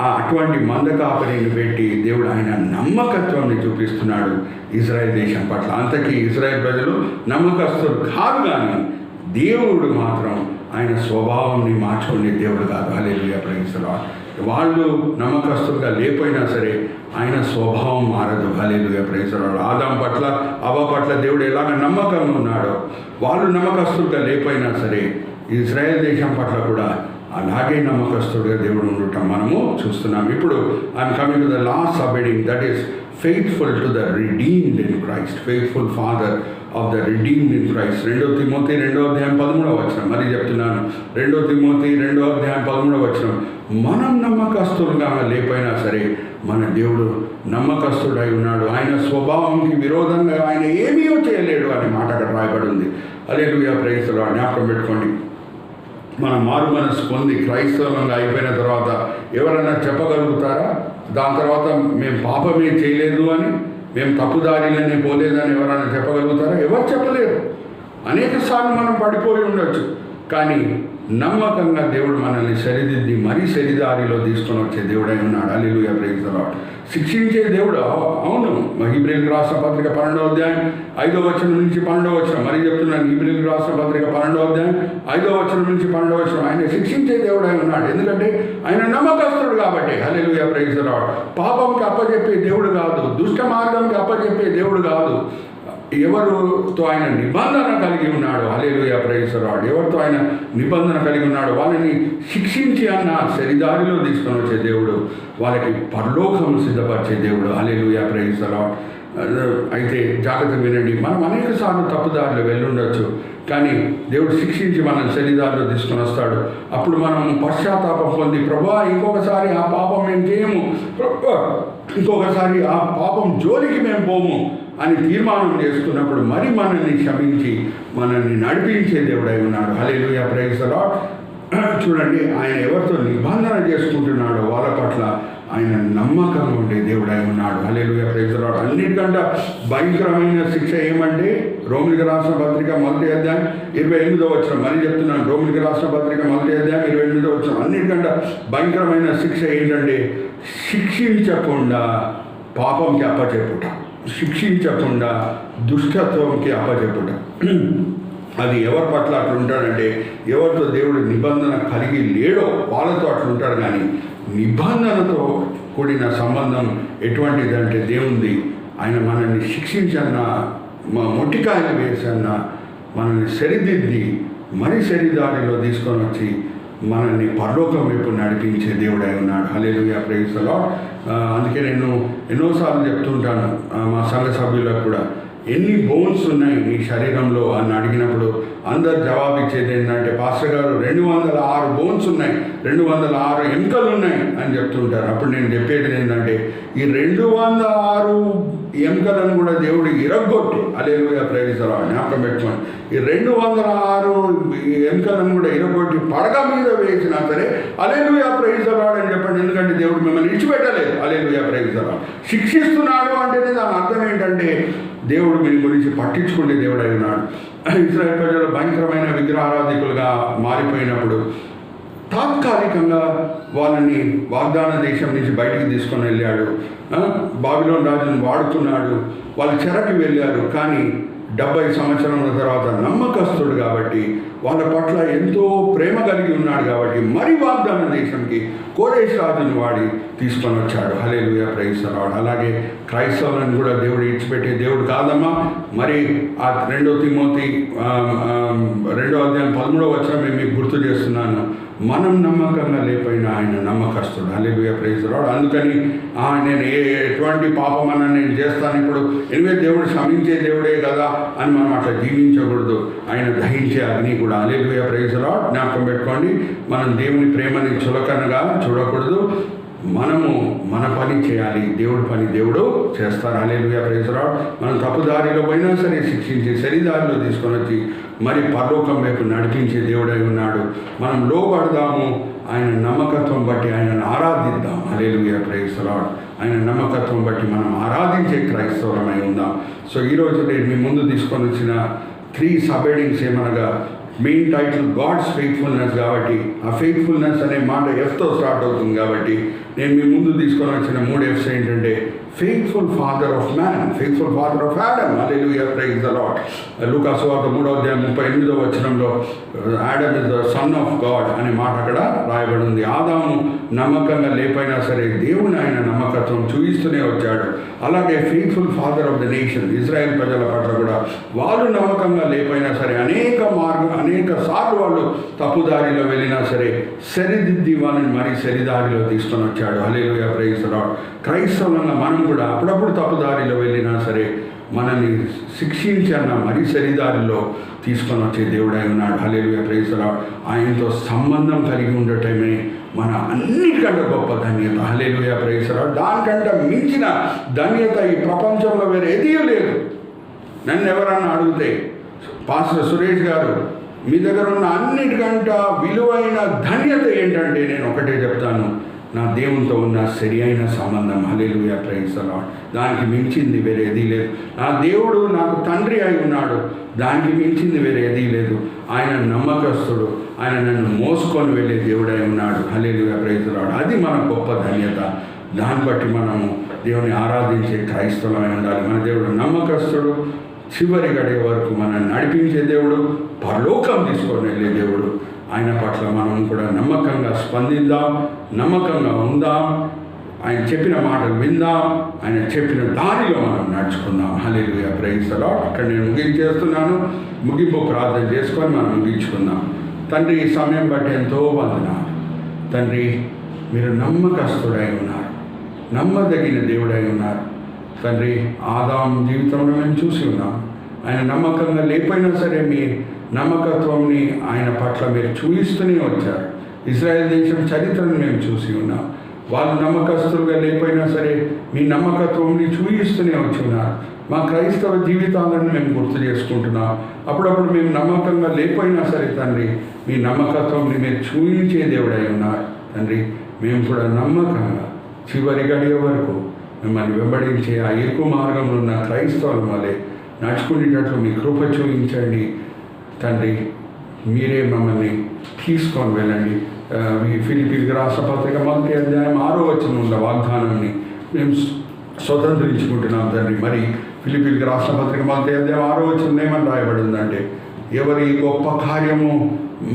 అటువంటి మంద కాపరిని పెట్టి దేవుడు ఆయన నమ్మకత్వాన్ని చూపిస్తున్నాడు ఇజ్రాయెల్ దేశం పట్ల. అంతకీ ఇజ్రాయెల్ ప్రజలు నమ్మకస్తులు కాదు, కానీ దేవుడు మాత్రం ఆయన స్వభావాన్ని మార్చుకునే దేవుడు కాదు. హల్లెలూయా, ప్రైజ్ ది లార్డ్. వాళ్ళు నమ్మకస్తులుగా లేకపోయినా సరే ఆయన స్వభావం మారదు. హల్లెలూయా, ప్రైజ్ ది లార్డ్. ఆదాం పట్ల, అవ్వ పట్ల దేవుడు ఎలాగ నమ్మకంగా ఉన్నాడో, వాళ్ళు నమ్మకస్తులుగా లేకపోయినా సరే ఇజ్రాయెల్ దేశం పట్ల కూడా అలాగే నమ్మకస్తుడిగా దేవుడు ఉండటం మనము చూస్తున్నాం. ఇప్పుడు I'm coming to the last subheading, that is faithful to the redeemed in Christ, faithful father of the redeemed in Christ. 2 తిమోతి 2వ అధ్యాయం 13వ వచనం, మరి చెప్తున్నాను, 2 తిమోతి 2వ అధ్యాయం 13వ వచనం, మనం నమ్మకస్తులుగా లేకపోయినా సరే మన దేవుడు నమ్మకస్తుడై ఉన్నాడు, ఆయన స్వభావంకి విరోధంగా ఆయన ఏమీ చేయలేడు అనే మాట అక్కడ రాయబడి ఉంది. హల్లెలూయా, ప్రైజ్ ది లార్డ్. జ్ఞాపకం పెట్టుకోండి, మన మారు మనసు పొంది క్రైస్తవంగా అయిపోయిన తర్వాత ఎవరన్నా చెప్పగలుగుతారా దాని తర్వాత మేము పాపమే చేయలేదు అని, మేము తప్పుదారిలోనే పోలేదని ఎవరైనా చెప్పగలుగుతారా? ఎవరు చెప్పలేరు. అనేక సార్లు మనం పడిపోయి ఉండొచ్చు, కానీ నమ్మకంగా దేవుడు మనల్ని సరిదిద్ది మరీ సరిదారిలో తీసుకొని వచ్చే దేవుడై ఉన్నాడు. హల్లెలూయా, ప్రైజ్ ది లార్డ్. శిక్షించే దేవుడు, అవును. హెబ్రీయులకు రాసిన పత్రిక 12వ అధ్యాయం 5వ వచనం నుంచి 12వ వచనం, మరి చెప్తున్నాను, హెబ్రీయులకు రాసిన పత్రిక 12వ అధ్యాయం 5వ వచనం నుంచి 12వ వచనం, ఆయన శిక్షించే దేవుడై ఉన్నాడు. ఎందుకంటే ఆయన నమ్మకస్తుడు కాబట్టి. హల్లెలూయా, ప్రైజ్ ది లార్డ్. పాపంకి అప్పచెప్పే దేవుడు కాదు, దుష్ట మార్గంకి అప్పచెప్పే దేవుడు కాదు. ఎవరితో ఆయన నిబంధన కలిగి ఉన్నాడు. హల్లెలూయా, ప్రైజ్ ది లార్డ్. ఎవరితో ఆయన నిబంధన కలిగి ఉన్నాడు, వాళ్ళని శిక్షించి అన్న సరిదారిలో తీసుకొని వచ్చే దేవుడు, వాళ్ళకి పరలోకం సిద్ధపరిచే దేవుడు. హల్లెలూయా, ప్రైజ్ ది లార్డ్. అయితే జాగ్రత్త వినండి, మనం అనేక సార్లు తప్పుదారిలో వెళ్ళుండొచ్చు, కానీ దేవుడు శిక్షించి మనం సరిదారిలో తీసుకొని వస్తాడు. అప్పుడు మనం పశ్చాత్తాపం పొంది, ప్రభువా ఇంకొకసారి ఆ పాపం మేము చేయము, ప్రభువా ఇంకొకసారి ఆ పాపం జోలికి మేము పోము అని తీర్మానం చేసుకున్నప్పుడు మరి మనల్ని క్షమించి మనల్ని నడిపించే దేవుడై ఉన్నాడు. హల్లెలూయా, ప్రైజ్ ది లార్డ్. చూడండి, ఆయన ఎవరితో నిబంధన చేసుకుంటున్నాడో వాళ్ళ పట్ల ఆయన నమ్మకంగా ఉండే దేవుడై ఉన్నాడు. హల్లెలూయా, ప్రైజ్ ది లార్డ్. అన్నిటికంటే భయంకరమైన శిక్ష ఏమంటే, రోమిలికి రాసిన పత్రిక 1వ అధ్యాయం 28వ వచనం, మరి చెప్తున్నాను, రోమిలికి రాసిన పత్రిక 1వ అధ్యాయం 28వ వచనం, అన్నిటికంటే భయంకరమైన శిక్ష ఏంటంటే శిక్షించకుండా పాపంకి అప్పచెప్పుట, శిక్షించకుండా దుష్టత్వంకి అప్పచెప్పుట. అది ఎవరి పట్ల అట్లా ఉంటాడంటే, ఎవరితో దేవుడు నిబంధన కలిగి లేడో వాళ్ళతో అట్లా ఉంటాడు. కానీ నిబంధనతో కూడిన సంబంధం ఎటువంటిదంటే దేవుంది. ఆయన మనల్ని శిక్షించన్నా, మొట్టికాయలు వేసన్నా, మనల్ని సరిదిద్ది మరి సరిదారిలో తీసుకొని వచ్చి మనల్ని పరలోకం వైపు నడిపించే దేవుడై ఉన్నాడు. హల్లెలూయా, ప్రైజ్ ది లార్డ్. అందుకే నేను ఎన్నోసార్లు చెప్తుంటాను మా సంఘ సభ్యులకు కూడా, ఎన్ని బోన్స్ ఉన్నాయి నీ శరీరంలో అని అడిగినప్పుడు అందరు జవాబిచ్చేది ఏంటంటే, పాస్టర్ గారు 206 బోన్స్ ఉన్నాయి, 206 ఎముకలు ఉన్నాయి అని చెప్తుంటారు. అప్పుడు నేను చెప్పేది ఏంటంటే, ఈ 206 ఎముకలను కూడా దేవుడు ఇరగొట్టి, హల్లెలూయా, ప్రైజ్ ది లార్డ్, జ్ఞాపకం పెట్టుకోండి, ఈ 206 ఎముకలను కూడా ఇరగొట్టి పడగ మీద వేసినా సరే హల్లెలూయా, ప్రైజ్ ది లార్డ్ అని చెప్పండి. ఎందుకంటే దేవుడు మిమ్మల్ని విడిచిపెట్టలేదు. హల్లెలూయా, ప్రైజ్ ది లార్డ్. శిక్షిస్తున్నాడు అంటేనే దాని అర్థం ఏంటంటే దేవుడు మీ గురించి పట్టించుకునే దేవుడై ఉన్నాడు. ఇశ్రాయేలు ప్రజలు భయంకరమైన విగ్రహారాధికులుగా మారిపోయినప్పుడు తాత్కాలికంగా వాళ్ళని వాగ్దాన దేశం నుంచి బయటికి తీసుకొని వెళ్ళాడు. బాబిలోన్ రాజును వాడుతున్నాడు, వాళ్ళు చెరకి వెళ్ళారు. కానీ 70 సంవత్సరాల తర్వాత నమ్మకస్తుడు కాబట్టి, వాళ్ళ పట్ల ఎంతో ప్రేమ కలిగి ఉన్నాడు కాబట్టి మరి వాగ్దాన దేశంకి కోరేష్ రాజును వాడి తీసుకొని వచ్చాడు. Hallelujah, praise the lord. అలాగే క్రైస్తవులను కూడా దేవుడు ఇచ్చిపెట్టే దేవుడు కాదమ్మా. మరి ఆ 2 తిమోతి 2వ అధ్యాయం 13వ వచనం మీకు గుర్తు చేస్తున్నాను, మనం నమ్మకంగా లేకపోయినా ఆయన నమ్మకస్తుడు. హల్లెలూయా, ప్రైజ్ ది లార్డ్. అందుకని నేను ఎటువంటి పాపం అన్నా నేను చేస్తాను, ఇప్పుడు ఎనివే దేవుడు క్షమించే దేవుడే కదా అని మనం అట్లా జీవించకూడదు. ఆయన దహించే అగ్ని కూడా. హల్లెలూయా, ప్రైజ్ ది లార్డ్. జ్ఞాపకం పెట్టుకోండి, మనం దేవుని ప్రేమని చులకనగా చూడకూడదు. మనము మన పని చేయాలి, దేవుడి పని దేవుడు చేస్తారు. హల్లెలూయా, ప్రైజ్ ది లార్డ్. మనం తప్పుదారిలో పోయినా సరే శిక్షించి సరిదారిలో తీసుకొని వచ్చి మరి పరలోకం వైపు నడిపించే దేవుడై ఉన్నాడు. మనం లోబడదాము, ఆయన నమ్మకత్వం బట్టి ఆయనను ఆరాధిద్దాం. హల్లెలూయా, ప్రైజ్ ది లార్డ్. ఆయన నమ్మకత్వం బట్టి మనం ఆరాధించే క్రైస్తవులమై ఉందాం. సో ఈరోజు నేను మీ ముందు తీసుకొని వచ్చిన 3 సబ్హెడింగ్స్ ఏమనగా, మెయిన్ టైటిల్ గాడ్స్ ఫెయిత్ఫుల్నెస్ కాబట్టి, ఆ ఫెయిత్ఫుల్నెస్ అనే మాట ఎఫ్తో స్టార్ట్ అవుతుంది కాబట్టి నేను మీ ముందు తీసుకొని వచ్చిన 3 F's ఏంటంటే faithful father of man, faithful father of Adam. Hallelujah, praise the Lord. లూకాసు వార్త 3:38 వచనంలో Adam is the son of God అనే మాట అక్కడ రాయబడి ఉంది. ఆదాము నమ్మకంగా లేపైనా సరే దేవుని ఆయన నమ్మకత్వం చూపిస్తూనే వచ్చాడు. అలాగే faithful father of the nation, Israel ప్రజల పట్ల కూడా వాళ్ళు నమ్మకంగా లేపైనా సరే అనేక సార్లు వాళ్ళు తప్పుదారిలో వెళ్ళినా సరే సరిదిద్ది వాళ్ళని మరీ సరిదారిలో తీసుకొని వచ్చాడు. Hallelujah, praise the lord. క్రైస్తవులంగా మనం కూడా అప్పుడప్పుడు తప్పుదారిలో వెళ్ళినా సరే మనల్ని శిక్షించన్న మరీ సరిదారిలో తీసుకొని వచ్చే దేవుడై ఉన్నాడు. హల్లెలూయా, ప్రైజ్ ది లార్డ్. ఆయనతో సంబంధం కలిగి ఉండటమే మన అన్నిటికంటే గొప్ప ధన్యత. హల్లెలూయా, ప్రైజ్ ది లార్డ్. దానికంటే మించిన ధన్యత ఈ ప్రపంచంలో వేరే ఏదీ లేదు. నన్ను ఎవరన్నా అడిగితే, పాస్టర్ సురేష్ గారు మీ దగ్గర ఉన్న అన్నిటికంటే విలువైన ధన్యత ఏంటంటే నేను ఒకటే చెప్తాను, నా దేవునితో ఉన్న సరి అయిన సంబంధం. హల్లెలూయా, ప్రైజ్ ది లార్డ్. దానికి మించింది వేరే ఏదీ లేదు. నా దేవుడు నాకు తండ్రి అయి ఉన్నాడు, దానికి మించింది వేరే ఏదీ లేదు. ఆయన నమ్మకస్తుడు, ఆయన నన్ను మోసుకొని వెళ్ళే దేవుడై ఉన్నాడు. హల్లెలూయా, ప్రైజ్ ది లార్డ్. అది మన గొప్ప ధన్యత. దాన్ని బట్టి మనము దేవుని ఆరాధించే క్రైస్తవులమై ఉండాలి. మన దేవుడు నమ్మకస్తుడు, చివరి గడియ వరకు మనల్ని నడిపించే దేవుడు, పరలోకం తీసుకొని వెళ్ళే దేవుడు. ఆయన పట్ల మనం కూడా నమ్మకంగా స్పందిద్దాం, నమ్మకంగా ఉందాం, ఆయన చెప్పిన మాటలు విందాం, ఆయన చెప్పిన దారిలో మనం నడుచుకుందాం. హల్లెలూయా, ప్రైజ్ ది లార్డ్. ఇక్కడ నేను ముగించేస్తున్నాను. ముగింపు ప్రార్థన చేసుకొని మనం ముగించుకుందాం. తండ్రి, ఈ సమయం బట్టి ఎంతో వందనాలు. తండ్రి, మీరు నమ్మకస్తుడై ఉన్నారు, నమ్మదగిన దేవుడై ఉన్నారు. తండ్రి, ఆదాము జీవితంలో మేము చూసి ఉన్నాం. ఆయన నమ్మకంగా లేకపోయినా సరే మీ నమ్మకత్వంని ఆయన పట్ల మీరు చూపిస్తూనే వచ్చారు. ఇజ్రాయెల్ దేశం చరిత్రను మేము చూసి ఉన్నాం. వాళ్ళు నమ్మకస్తులుగా లేకపోయినా సరే మీ నమ్మకత్వంని చూపిస్తూనే వచ్చి ఉన్నారు. మా క్రైస్తవ జీవితాలను మేము గుర్తు చేసుకుంటున్నాం. అప్పుడప్పుడు మేము నమ్మకంగా లేకపోయినా సరే తండ్రి, మీ నమ్మకత్వంని మీరు చూపించే దేవుడై ఉన్నారు. తండ్రి, మేము కూడా నమ్మకంగా చివరి గడియ వరకు మిమ్మల్ని వెంబడించే ఆ ఇరుకు మార్గంలో ఉన్న క్రైస్తవుల వలె నడుచుకునేటట్లు మీ కృప చూపించండి. తండ్రి, మీరే మమ్మల్ని తీసుకొని వెళ్ళండి. ఫిలిప్పీయులకు రాసిన పత్రిక 1:6 వచనంలో వాగ్దానాన్ని మేము స్వతంత్రించుకుంటున్నాం తండ్రి. మరి ఫిలిప్పీయులకు రాసిన పత్రిక 1:6 వచనం ఏమని రాయబడిందంటే, ఎవరి గొప్ప కార్యము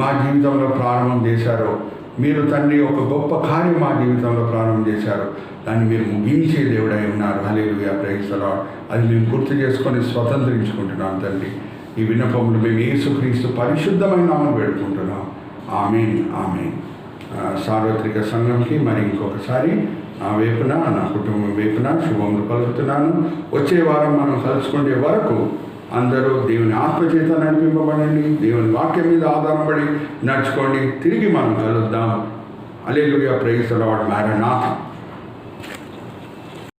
మా జీవితంలో ప్రారంభం చేశారో, మీరు తండ్రి ఒక గొప్ప కార్యం మా జీవితంలో ప్రారంభం చేశారు, దాన్ని మీరు ముగించే దేవుడై ఉన్నారు. హల్లెలూయా, ప్రైజ్ ది లార్డ్. అది మేము గుర్తు చేసుకొని స్వతంత్రించుకుంటున్నాం తండ్రి. ఈ విన్నపములు మేము యేసుక్రీస్తు పరిశుద్ధమైన నామమున వేడుకుంటున్నాం. ఆమేన్, ఆమేన్. సార్వత్రిక సంఘంకి మరి ఇంకొకసారి నా వైపున, నా కుటుంబం వైపున శుభములు పలుకుతున్నాను. వచ్చే వారం మనం కలుసుకునే వరకు అందరూ దేవుని ఆత్మచేత నడిపింపబడండి. దేవుని వాక్యం మీద ఆధారపడి నడుచుకోండి. తిరిగి మనం కలుద్దాం. హల్లెలూయా, ప్రైజ్ ది లార్డ్. మారనాథ.